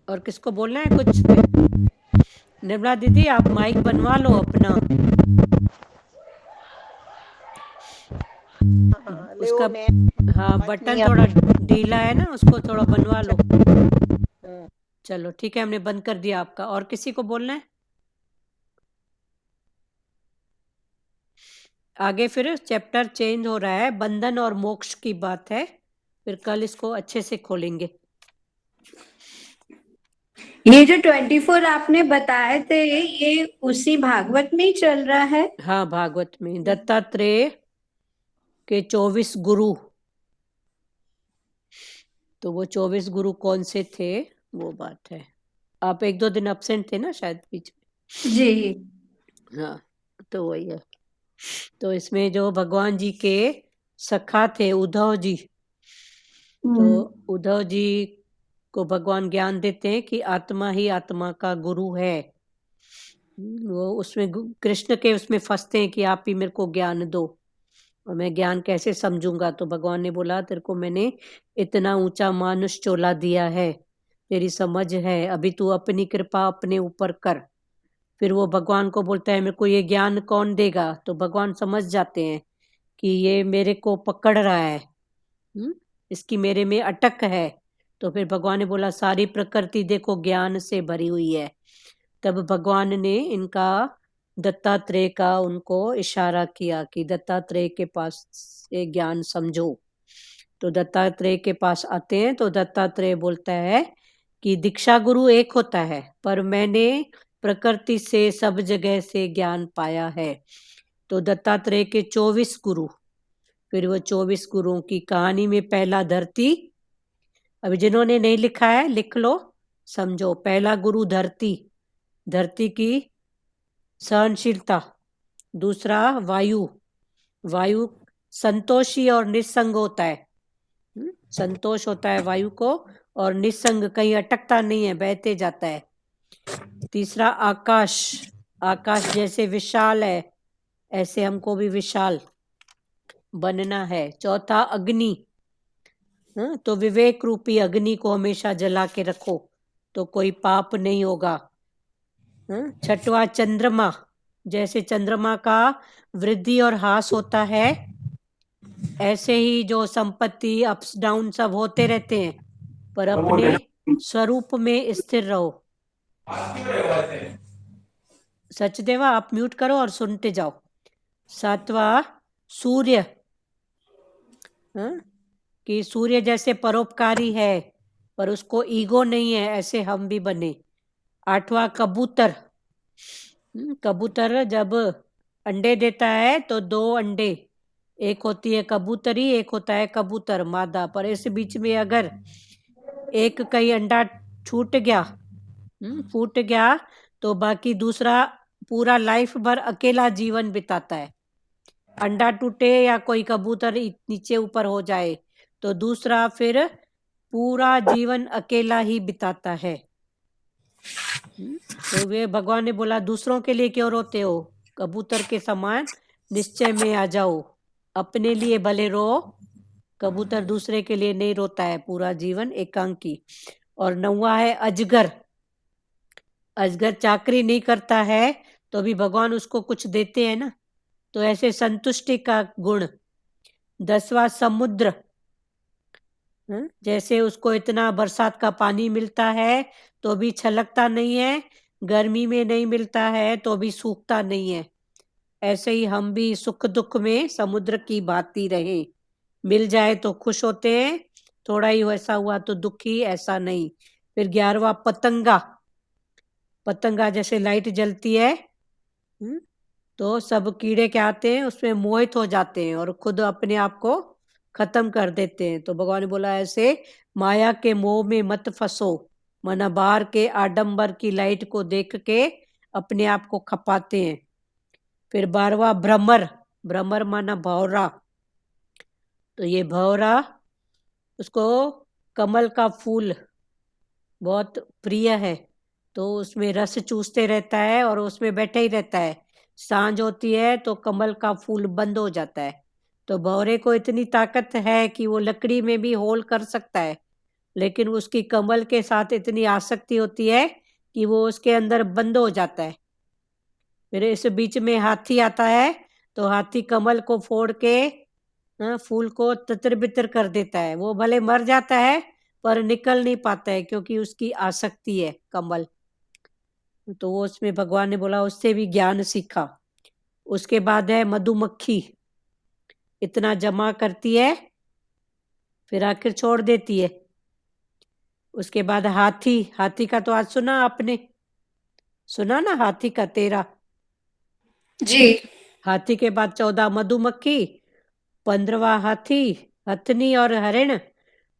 Speaker 1: और किसको बोलना है कुछ? निर्मला दीदी आप माइक बनवा लो अपना। उसका हाँ बटन थोड़ा ढीला है ना, उसको थोड़ा बनवा लो। चलो ठीक है, हमने बंद कर दिया आपका। और किसी को बोलना है? आगे फिर चैप्टर चेंज हो रहा है, बंधन और मोक्ष की बात है, फिर कल इसको अच्छे से खोलेंगे।
Speaker 3: ये जो 24 आपने बताए थे ये उसी भागवत में ही चल रहा है?
Speaker 1: हाँ भागवत में दत्तात्रेय के 24 गुरु। तो वो 24 गुरु कौन से थे वो बात है। आप एक दो दिन अब्सेंट थे ना शायद बीच में।
Speaker 3: जी
Speaker 1: हाँ, तो वही है। तो इसमें जो भगवान जी के सखा थे उद्धव जी, तो उद्धव जी को भगवान ज्ञान देते हैं कि आत्मा ही आत्मा का गुरु है। वो उसमें कृष्ण के उसमें फंसते हैं कि आप ही मेरे को ज्ञान दो, और मैं ज्ञान कैसे समझूंगा। तो भगवान ने बोला तेरे को मैंने इतना ऊंचा मानुष चोला दिया है, तेरी समझ है, अभी तू अपनी कृपा अपने ऊपर कर। फिर वो भगवान को बोलता है मेरे को ये ज्ञान कौन देगा। तो भगवान समझ जाते हैं कि ये मेरे को पकड़ रहा है, इसकी मेरे में अटक है। तो फिर भगवान ने बोला सारी प्रकृति देखो ज्ञान से भरी हुई है। तब भगवान ने इनका दत्तात्रेय का उनको इशारा किया कि दत्तात्रेय के पास से ज्ञान समझो। तो दत्तात्रेय के पास आते हैं, तो दत्तात्रेय बोलता है कि दीक्षा गुरु एक होता है, पर मैंने प्रकृति से सब जगह से ज्ञान पाया है। तो दत्तात्रेय के 24 गुरु, फिर वो 24 गुरुओं की कहानी में पहला धरती। अभी जिन्होंने नहीं लिखा है लिख लो, समझो। पहला गुरु धरती, धरती की सहनशीलता। दूसरा वायु, वायु संतोषी और निस्संग होता है। संतोष होता है वायु को, और निस्संग, कहीं अटकता नहीं है, बहते जाता है। तीसरा आकाश, आकाश जैसे विशाल है ऐसे हमको भी विशाल बनना है। चौथा अग्नि, तो विवेक रूपी अग्नि को हमेशा जला के रखो तो कोई पाप नहीं होगा। छठवां चंद्रमा, जैसे चंद्रमा का वृद्धि और ह्रास होता है ऐसे ही जो संपत्ति अप्स डाउन सब होते रहते हैं, पर अपने स्वरूप में स्थिर रहो। सचदेवा आप म्यूट करो और सुनते जाओ। 7वां सूर्य, हाँ? कि सूर्य जैसे परोपकारी है पर उसको ईगो नहीं है, ऐसे हम भी बने। 8वां कबूतर, कबूतर जब अंडे देता है तो 2 अंडे, एक होती है कबूतरी, एक होता है कबूतर मादा, पर इस बीच में अगर एक कहीं अंडा छूट गया, फूट गया, तो बाकी दूसरा पूरा लाइफ भर अकेला जीवन बिताता है। अंडा टूटे या कोई कबूतर नीचे ऊपर हो जाए तो दूसरा फिर पूरा जीवन अकेला ही बिताता है। तो वे भगवान ने बोला दूसरों के लिए क्यों रोते हो, कबूतर के समान निश्चय में आ जाओ, अपने लिए भले रो, कबूतर दूसरे के लिए नहीं रोता है, पूरा जीवन एकांकी। और 9वां है अजगर, अजगर चाकरी नहीं करता है तो भी भगवान उसको कुछ देते हैं ना, तो ऐसे संतुष्टि का गुण। 10वां समुद्र, जैसे उसको इतना बरसात का पानी मिलता है तो भी छलकता नहीं है, गर्मी में नहीं मिलता है तो भी सूखता नहीं है, ऐसे ही हम भी सुख दुख में समुद्र की भांति रहे, मिल जाए तो खुश होते हैं, थोड़ा ही ऐसा हुआ तो दुखी, ऐसा नहीं। फिर 11वां पतंगा, पतंगा जैसे लाइट जलती है तो सब कीड़े क्या आते हैं उसमें मोहित हो जाते हैं और खुद अपने आप को खत्म कर देते हैं। तो भगवान ने बोला ऐसे माया के मोह में मत फंसो, मना बाहर के आडंबर की लाइट को देख के अपने आप को खपाते हैं। फिर 12वां भ्रमर, भ्रमर माना भौरा, तो ये भौरा उसको कमल का फूल बहुत प्रिय है तो उसमें रस चूसते रहता है और उसमें बैठे ही रहता है, सांझ होती है तो कमल का फूल बंद हो जाता है। तो भौरे को इतनी ताकत है कि वो लकड़ी में भी होल कर सकता है, लेकिन उसकी कमल के साथ इतनी आसक्ति होती है कि वो उसके अंदर बंद हो जाता है। फिर इस बीच में हाथी आता है तो हाथी कमल को फोड़ के फूल को तितर बितर कर देता है, वो भले मर जाता है पर निकल नहीं पाता है क्योंकि उसकी आसक्ति है कमल। तो वो उसमें भगवान ने बोला उससे भी ज्ञान सीखा। उसके बाद है मधुमक्खी, इतना जमा करती है फिर आखिर छोड़ देती है। उसके बाद हाथी, हाथी का तो आज सुना आपने, सुना ना हाथी का 13
Speaker 3: जी।
Speaker 1: हाथी के बाद 14 मधुमक्खी, 15वां हाथी, हथनी और हरिण,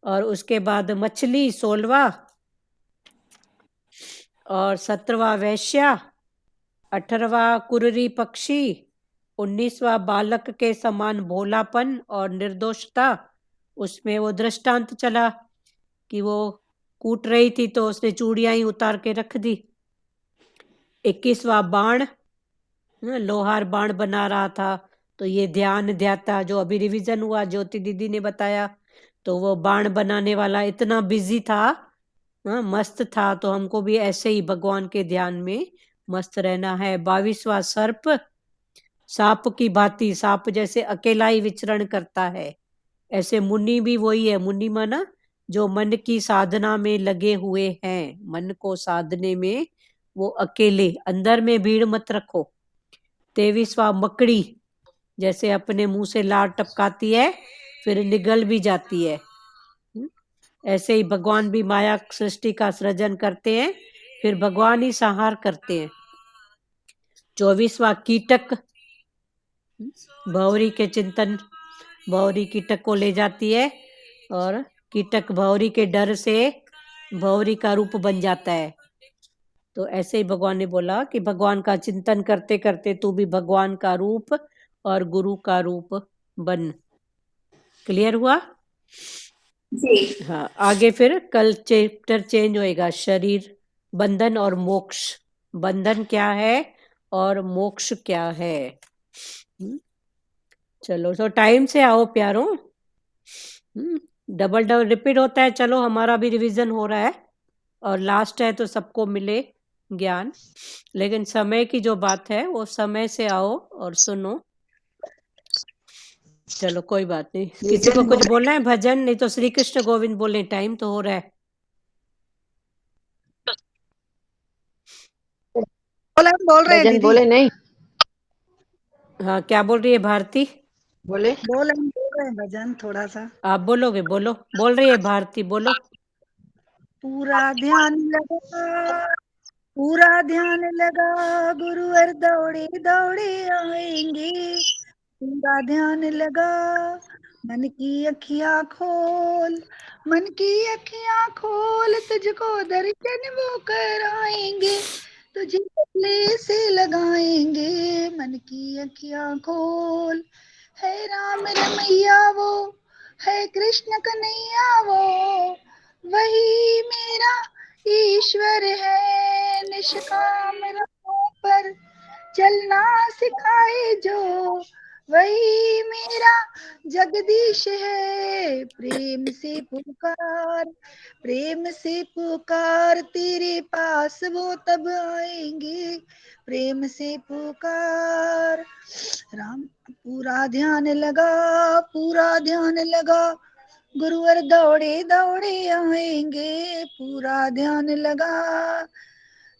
Speaker 1: और उसके बाद मछली 16वां, और 17वां वैश्या, 18वां कुररी पक्षी, 19वां बालक के समान भोलापन और निर्दोषता, उसमें वो दृष्टांत चला कि वो कूट रही थी तो उसने चूड़ियां ही उतार के रख दी। 21वां बाण, लोहार बाण बना रहा था तो ये ध्यान ध्याता जो अभी रिवीजन हुआ ज्योति दीदी ने बताया, तो वो बाण बनाने वाला इतना बिजी था, मस्त था, तो हमको भी ऐसे ही भगवान के ध्यान में मस्त रहना है। 22वां सर्प, सांप की भांति, सांप जैसे अकेला ही विचरण करता है, ऐसे मुनि भी वही है। मुनि माना जो मन की साधना में लगे हुए हैं, मन को साधने में वो अकेले, अंदर में भीड़ मत रखो। 23वां मकड़ी, जैसे अपने मुंह से लार टपकाती है फिर निगल भी जाती है, ऐसे ही भगवान भी माया सृष्टि का सृजन करते हैं फिर भगवान ही संहार करते हैं। 24वां कीटक, भौरी के चिंतन, भौरी कीटक को ले जाती है और कीटक भौरी के डर से भौरी का रूप बन जाता है। तो ऐसे ही भगवान ने बोला कि भगवान का चिंतन करते करते तू भी भगवान का रूप और गुरु का रूप बन। क्लियर हुआ?
Speaker 3: जी।
Speaker 1: हाँ, आगे फिर कल चैप्टर चेंज होएगा, शरीर बंधन और मोक्ष, बंधन क्या है और मोक्ष क्या है। चलो तो टाइम से आओ प्यारो, डबल डबल रिपीट होता है, चलो हमारा भी रिवीजन हो रहा है और लास्ट है तो सबको मिले ज्ञान, लेकिन समय की जो बात है वो समय से आओ और सुनो। चलो कोई बात नहीं, किसी को कुछ बोलना है भजन, नहीं तो श्री कृष्ण गोविंद बोले, टाइम तो हो रहा है।
Speaker 5: बोला हम बोल रहे हैं
Speaker 2: भजन
Speaker 5: दीदी,
Speaker 2: बोले नहीं
Speaker 1: हाँ, क्या बोल रही है भारती?
Speaker 2: बोले
Speaker 5: बोल रहे हैं भजन थोड़ा सा।
Speaker 1: आप बोलोगे? बोलो, बोल रही है भारती, बोलो।
Speaker 5: पूरा ध्यान लगा, पूरा ध्यान लगा, गुरुवर दौड़े दौड़े आएंगे। पूरा ध्यान लगा, मन की अखियां खोल, मन की अखियां खोल, तुझको दर्शन वो कराएंगे, तुझे गले से लगाएंगे। मन की अखियां खोल, है राम रमैया वो, है कृष्ण कन्हैया वो, वही मेरा ईश्वर है। निष्काम राहों पर चलना सिखाए जो, वही मेरा जगदीश है। प्रेम से पुकार, प्रेम से पुकार, तेरे पास वो तब आएंगे। प्रेम से पुकार, राम। पूरा ध्यान लगा, पूरा ध्यान लगा, गुरुवर दौड़े दौड़े आएंगे। पूरा ध्यान लगा,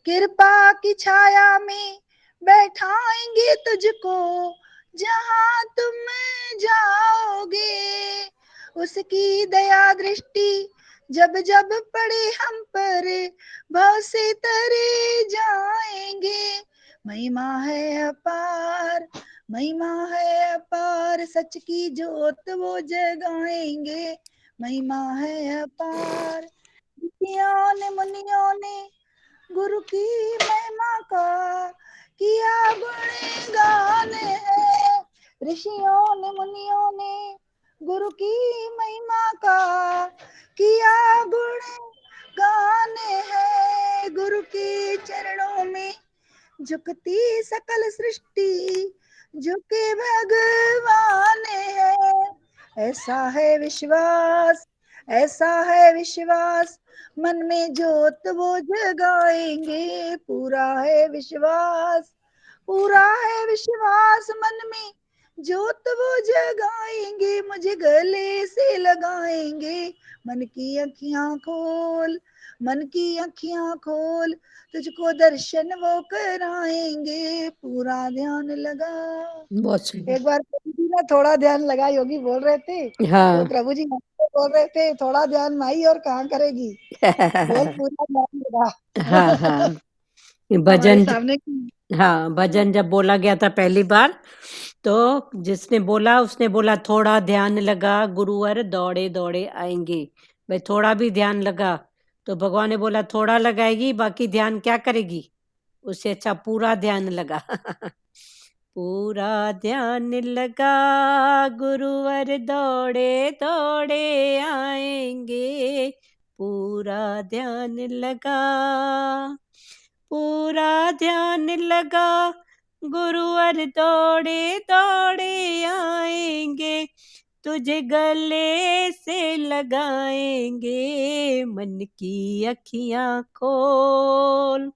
Speaker 5: कृपा की छाया में बैठाएंगे तुझको, जहां तुम जाओगे। उसकी दया दृष्टि जब जब पड़े हम पर, भव से तरे जाएंगे। महिमा है अपार, महिमा है अपार, सच की जोत वो जगाएंगे। महिमा है अपार, ऋषियों ने मुनियों ने गुरु की महिमा का किया गुणगान है। ऋषियों ने मुनियों ने गुरु की महिमा का किया गुणगान है। गुरु के चरणों में झुकती सकल सृष्टि, झुके भगवान है। ऐसा है विश्वास, ऐसा है विश्वास, मन में जोत वो जगाएंगे। पूरा है विश्वास, पूरा है विश्वास, मन में जोत वो जगाएंगे, मुझे गले से लगाएंगे। मन की अखियां खोल, मन की अखियां खोल, तुझको दर्शन वो कराएंगे। पूरा ध्यान लगा।
Speaker 1: बहुत सुंदर।
Speaker 5: एक बार प्रभु जी ने थोड़ा ध्यान लगा, योगी बोल रहे थे, तो
Speaker 1: हाँ।
Speaker 5: प्रभु जी बोल रहे थे थोड़ा ध्यान माई और कहाँ करेगी, बोल पूरा ध्यान लगा।
Speaker 1: हाँ, हाँ।
Speaker 5: हमारे
Speaker 1: भजन
Speaker 5: सामने
Speaker 1: हाँ, भजन जब बोला गया था पहली बार, तो जिसने बोला उसने बोला थोड़ा ध्यान लगा, गुरुवर दौड़े दौड़े आएंगे। भाई थोड़ा भी ध्यान लगा तो भगवान ने बोला थोड़ा लगाएगी, बाकी ध्यान क्या करेगी? उससे अच्छा पूरा ध्यान लगा। पूरा ध्यान लगा, गुरुवर दौड़े दौड़े आएंगे। पूरा ध्यान लगा, पूरा ध्यान लगा, गुरुवर दौड़े दौड़े आएंगे, तुझे गले से लगाएंगे। मन की अखियां खोल,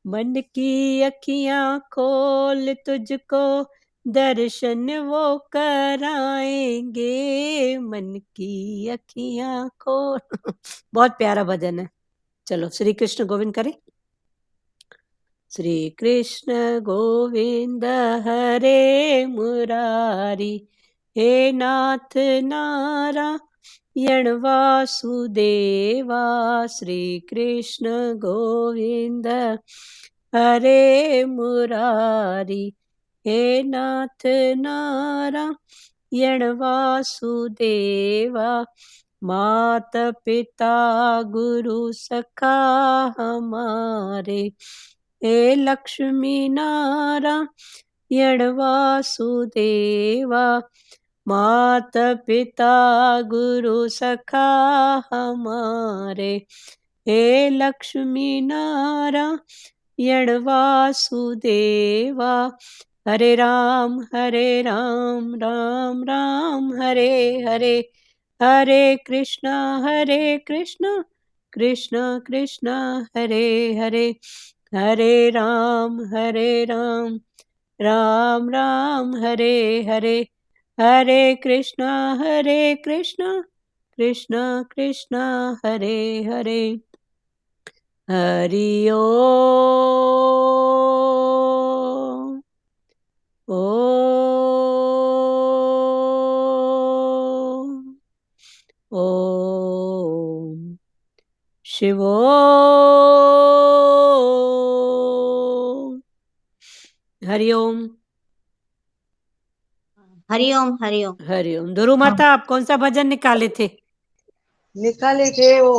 Speaker 1: मन की अखियां खोल, तुझको दर्शन वो कराएंगे। मन की अखियां खोल। बहुत प्यारा भजन है। चलो श्री कृष्ण गोविंद करें। श्री कृष्ण गोविंद हरे मुरारी, हे नाथ नारायण वासुदेवा। श्री कृष्ण गोविंद हरे मुरारी, हे नाथ नारायण वासुदेवा। मात पिता गुरु सखा हमारे, हे लक्ष्मी नारायण वासुदेवा। मात पिता गुरु सखा हमारे, हे लक्ष्मी नारायण वासुदेवा। हरे राम राम राम हरे हरे, हरे कृष्णा कृष्ण कृष्ण हरे हरे, हरे राम राम राम हरे हरे, हरे कृष्णा कृष्ण कृष्ण कृष्ण हरे हरे, हरि ओम ओम ओम शिवोम हरि ओम
Speaker 4: हरिओम हरिओम।
Speaker 1: हरि ओम। दुरु माता आप कौन सा भजन निकाले थे?
Speaker 2: निकाले थे वो,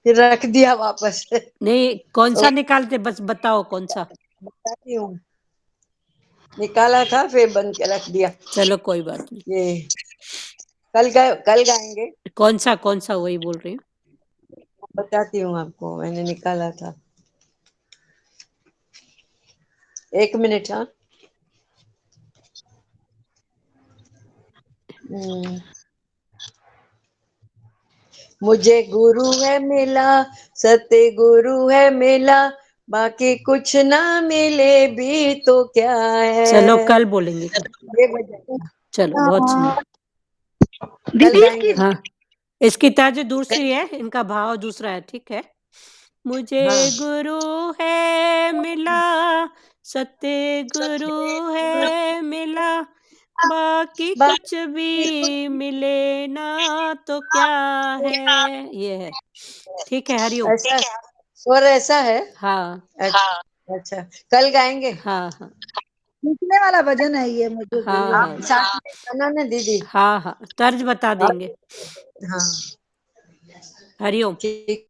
Speaker 2: फिर रख दिया वापस।
Speaker 1: नहीं, कौन सा निकालते बस बताओ कौन सा।
Speaker 2: बताती हूँ, निकाला था फिर बंद के रख दिया।
Speaker 1: चलो कोई बात नहीं।
Speaker 2: ये कल गाएंगे।
Speaker 1: कौन सा वही बोल रही हूँ।
Speaker 2: बताती हूँ आपको, मैंने निकाला था। 1 मिनट। हाँ। मुझे गुरु है मिला, सत्य गुरु है मिला, बाकी कुछ ना मिले भी तो क्या है।
Speaker 1: चलो कल बोलेंगे कल।
Speaker 2: ये बजाएगा।
Speaker 1: चलो बहुत सुंदर।
Speaker 2: कल
Speaker 5: दीदी
Speaker 2: गाएंगे।
Speaker 1: हाँ, इसकी तर्ज दूसरी है, इनका भाव दूसरा है, ठीक है। मुझे
Speaker 2: हाँ।
Speaker 1: गुरु है मिला, सत्य गुरु है मिला, बाकी कुछ भी मिले ना तो क्या है। ये है, ठीक है। हरिओम।
Speaker 2: ऐसा स्वर ऐसा है।
Speaker 1: हाँ
Speaker 2: अच्छा, कल गाएंगे।
Speaker 1: हाँ हाँ
Speaker 5: सीखने वाला भजन है ये, मुझे गुरु
Speaker 1: हाँ
Speaker 5: है।
Speaker 2: आप साथ में गाना ना दीदी।
Speaker 1: हाँ हाँ, तर्ज बता देंगे।
Speaker 2: हाँ
Speaker 1: हरिओम।
Speaker 2: ठीक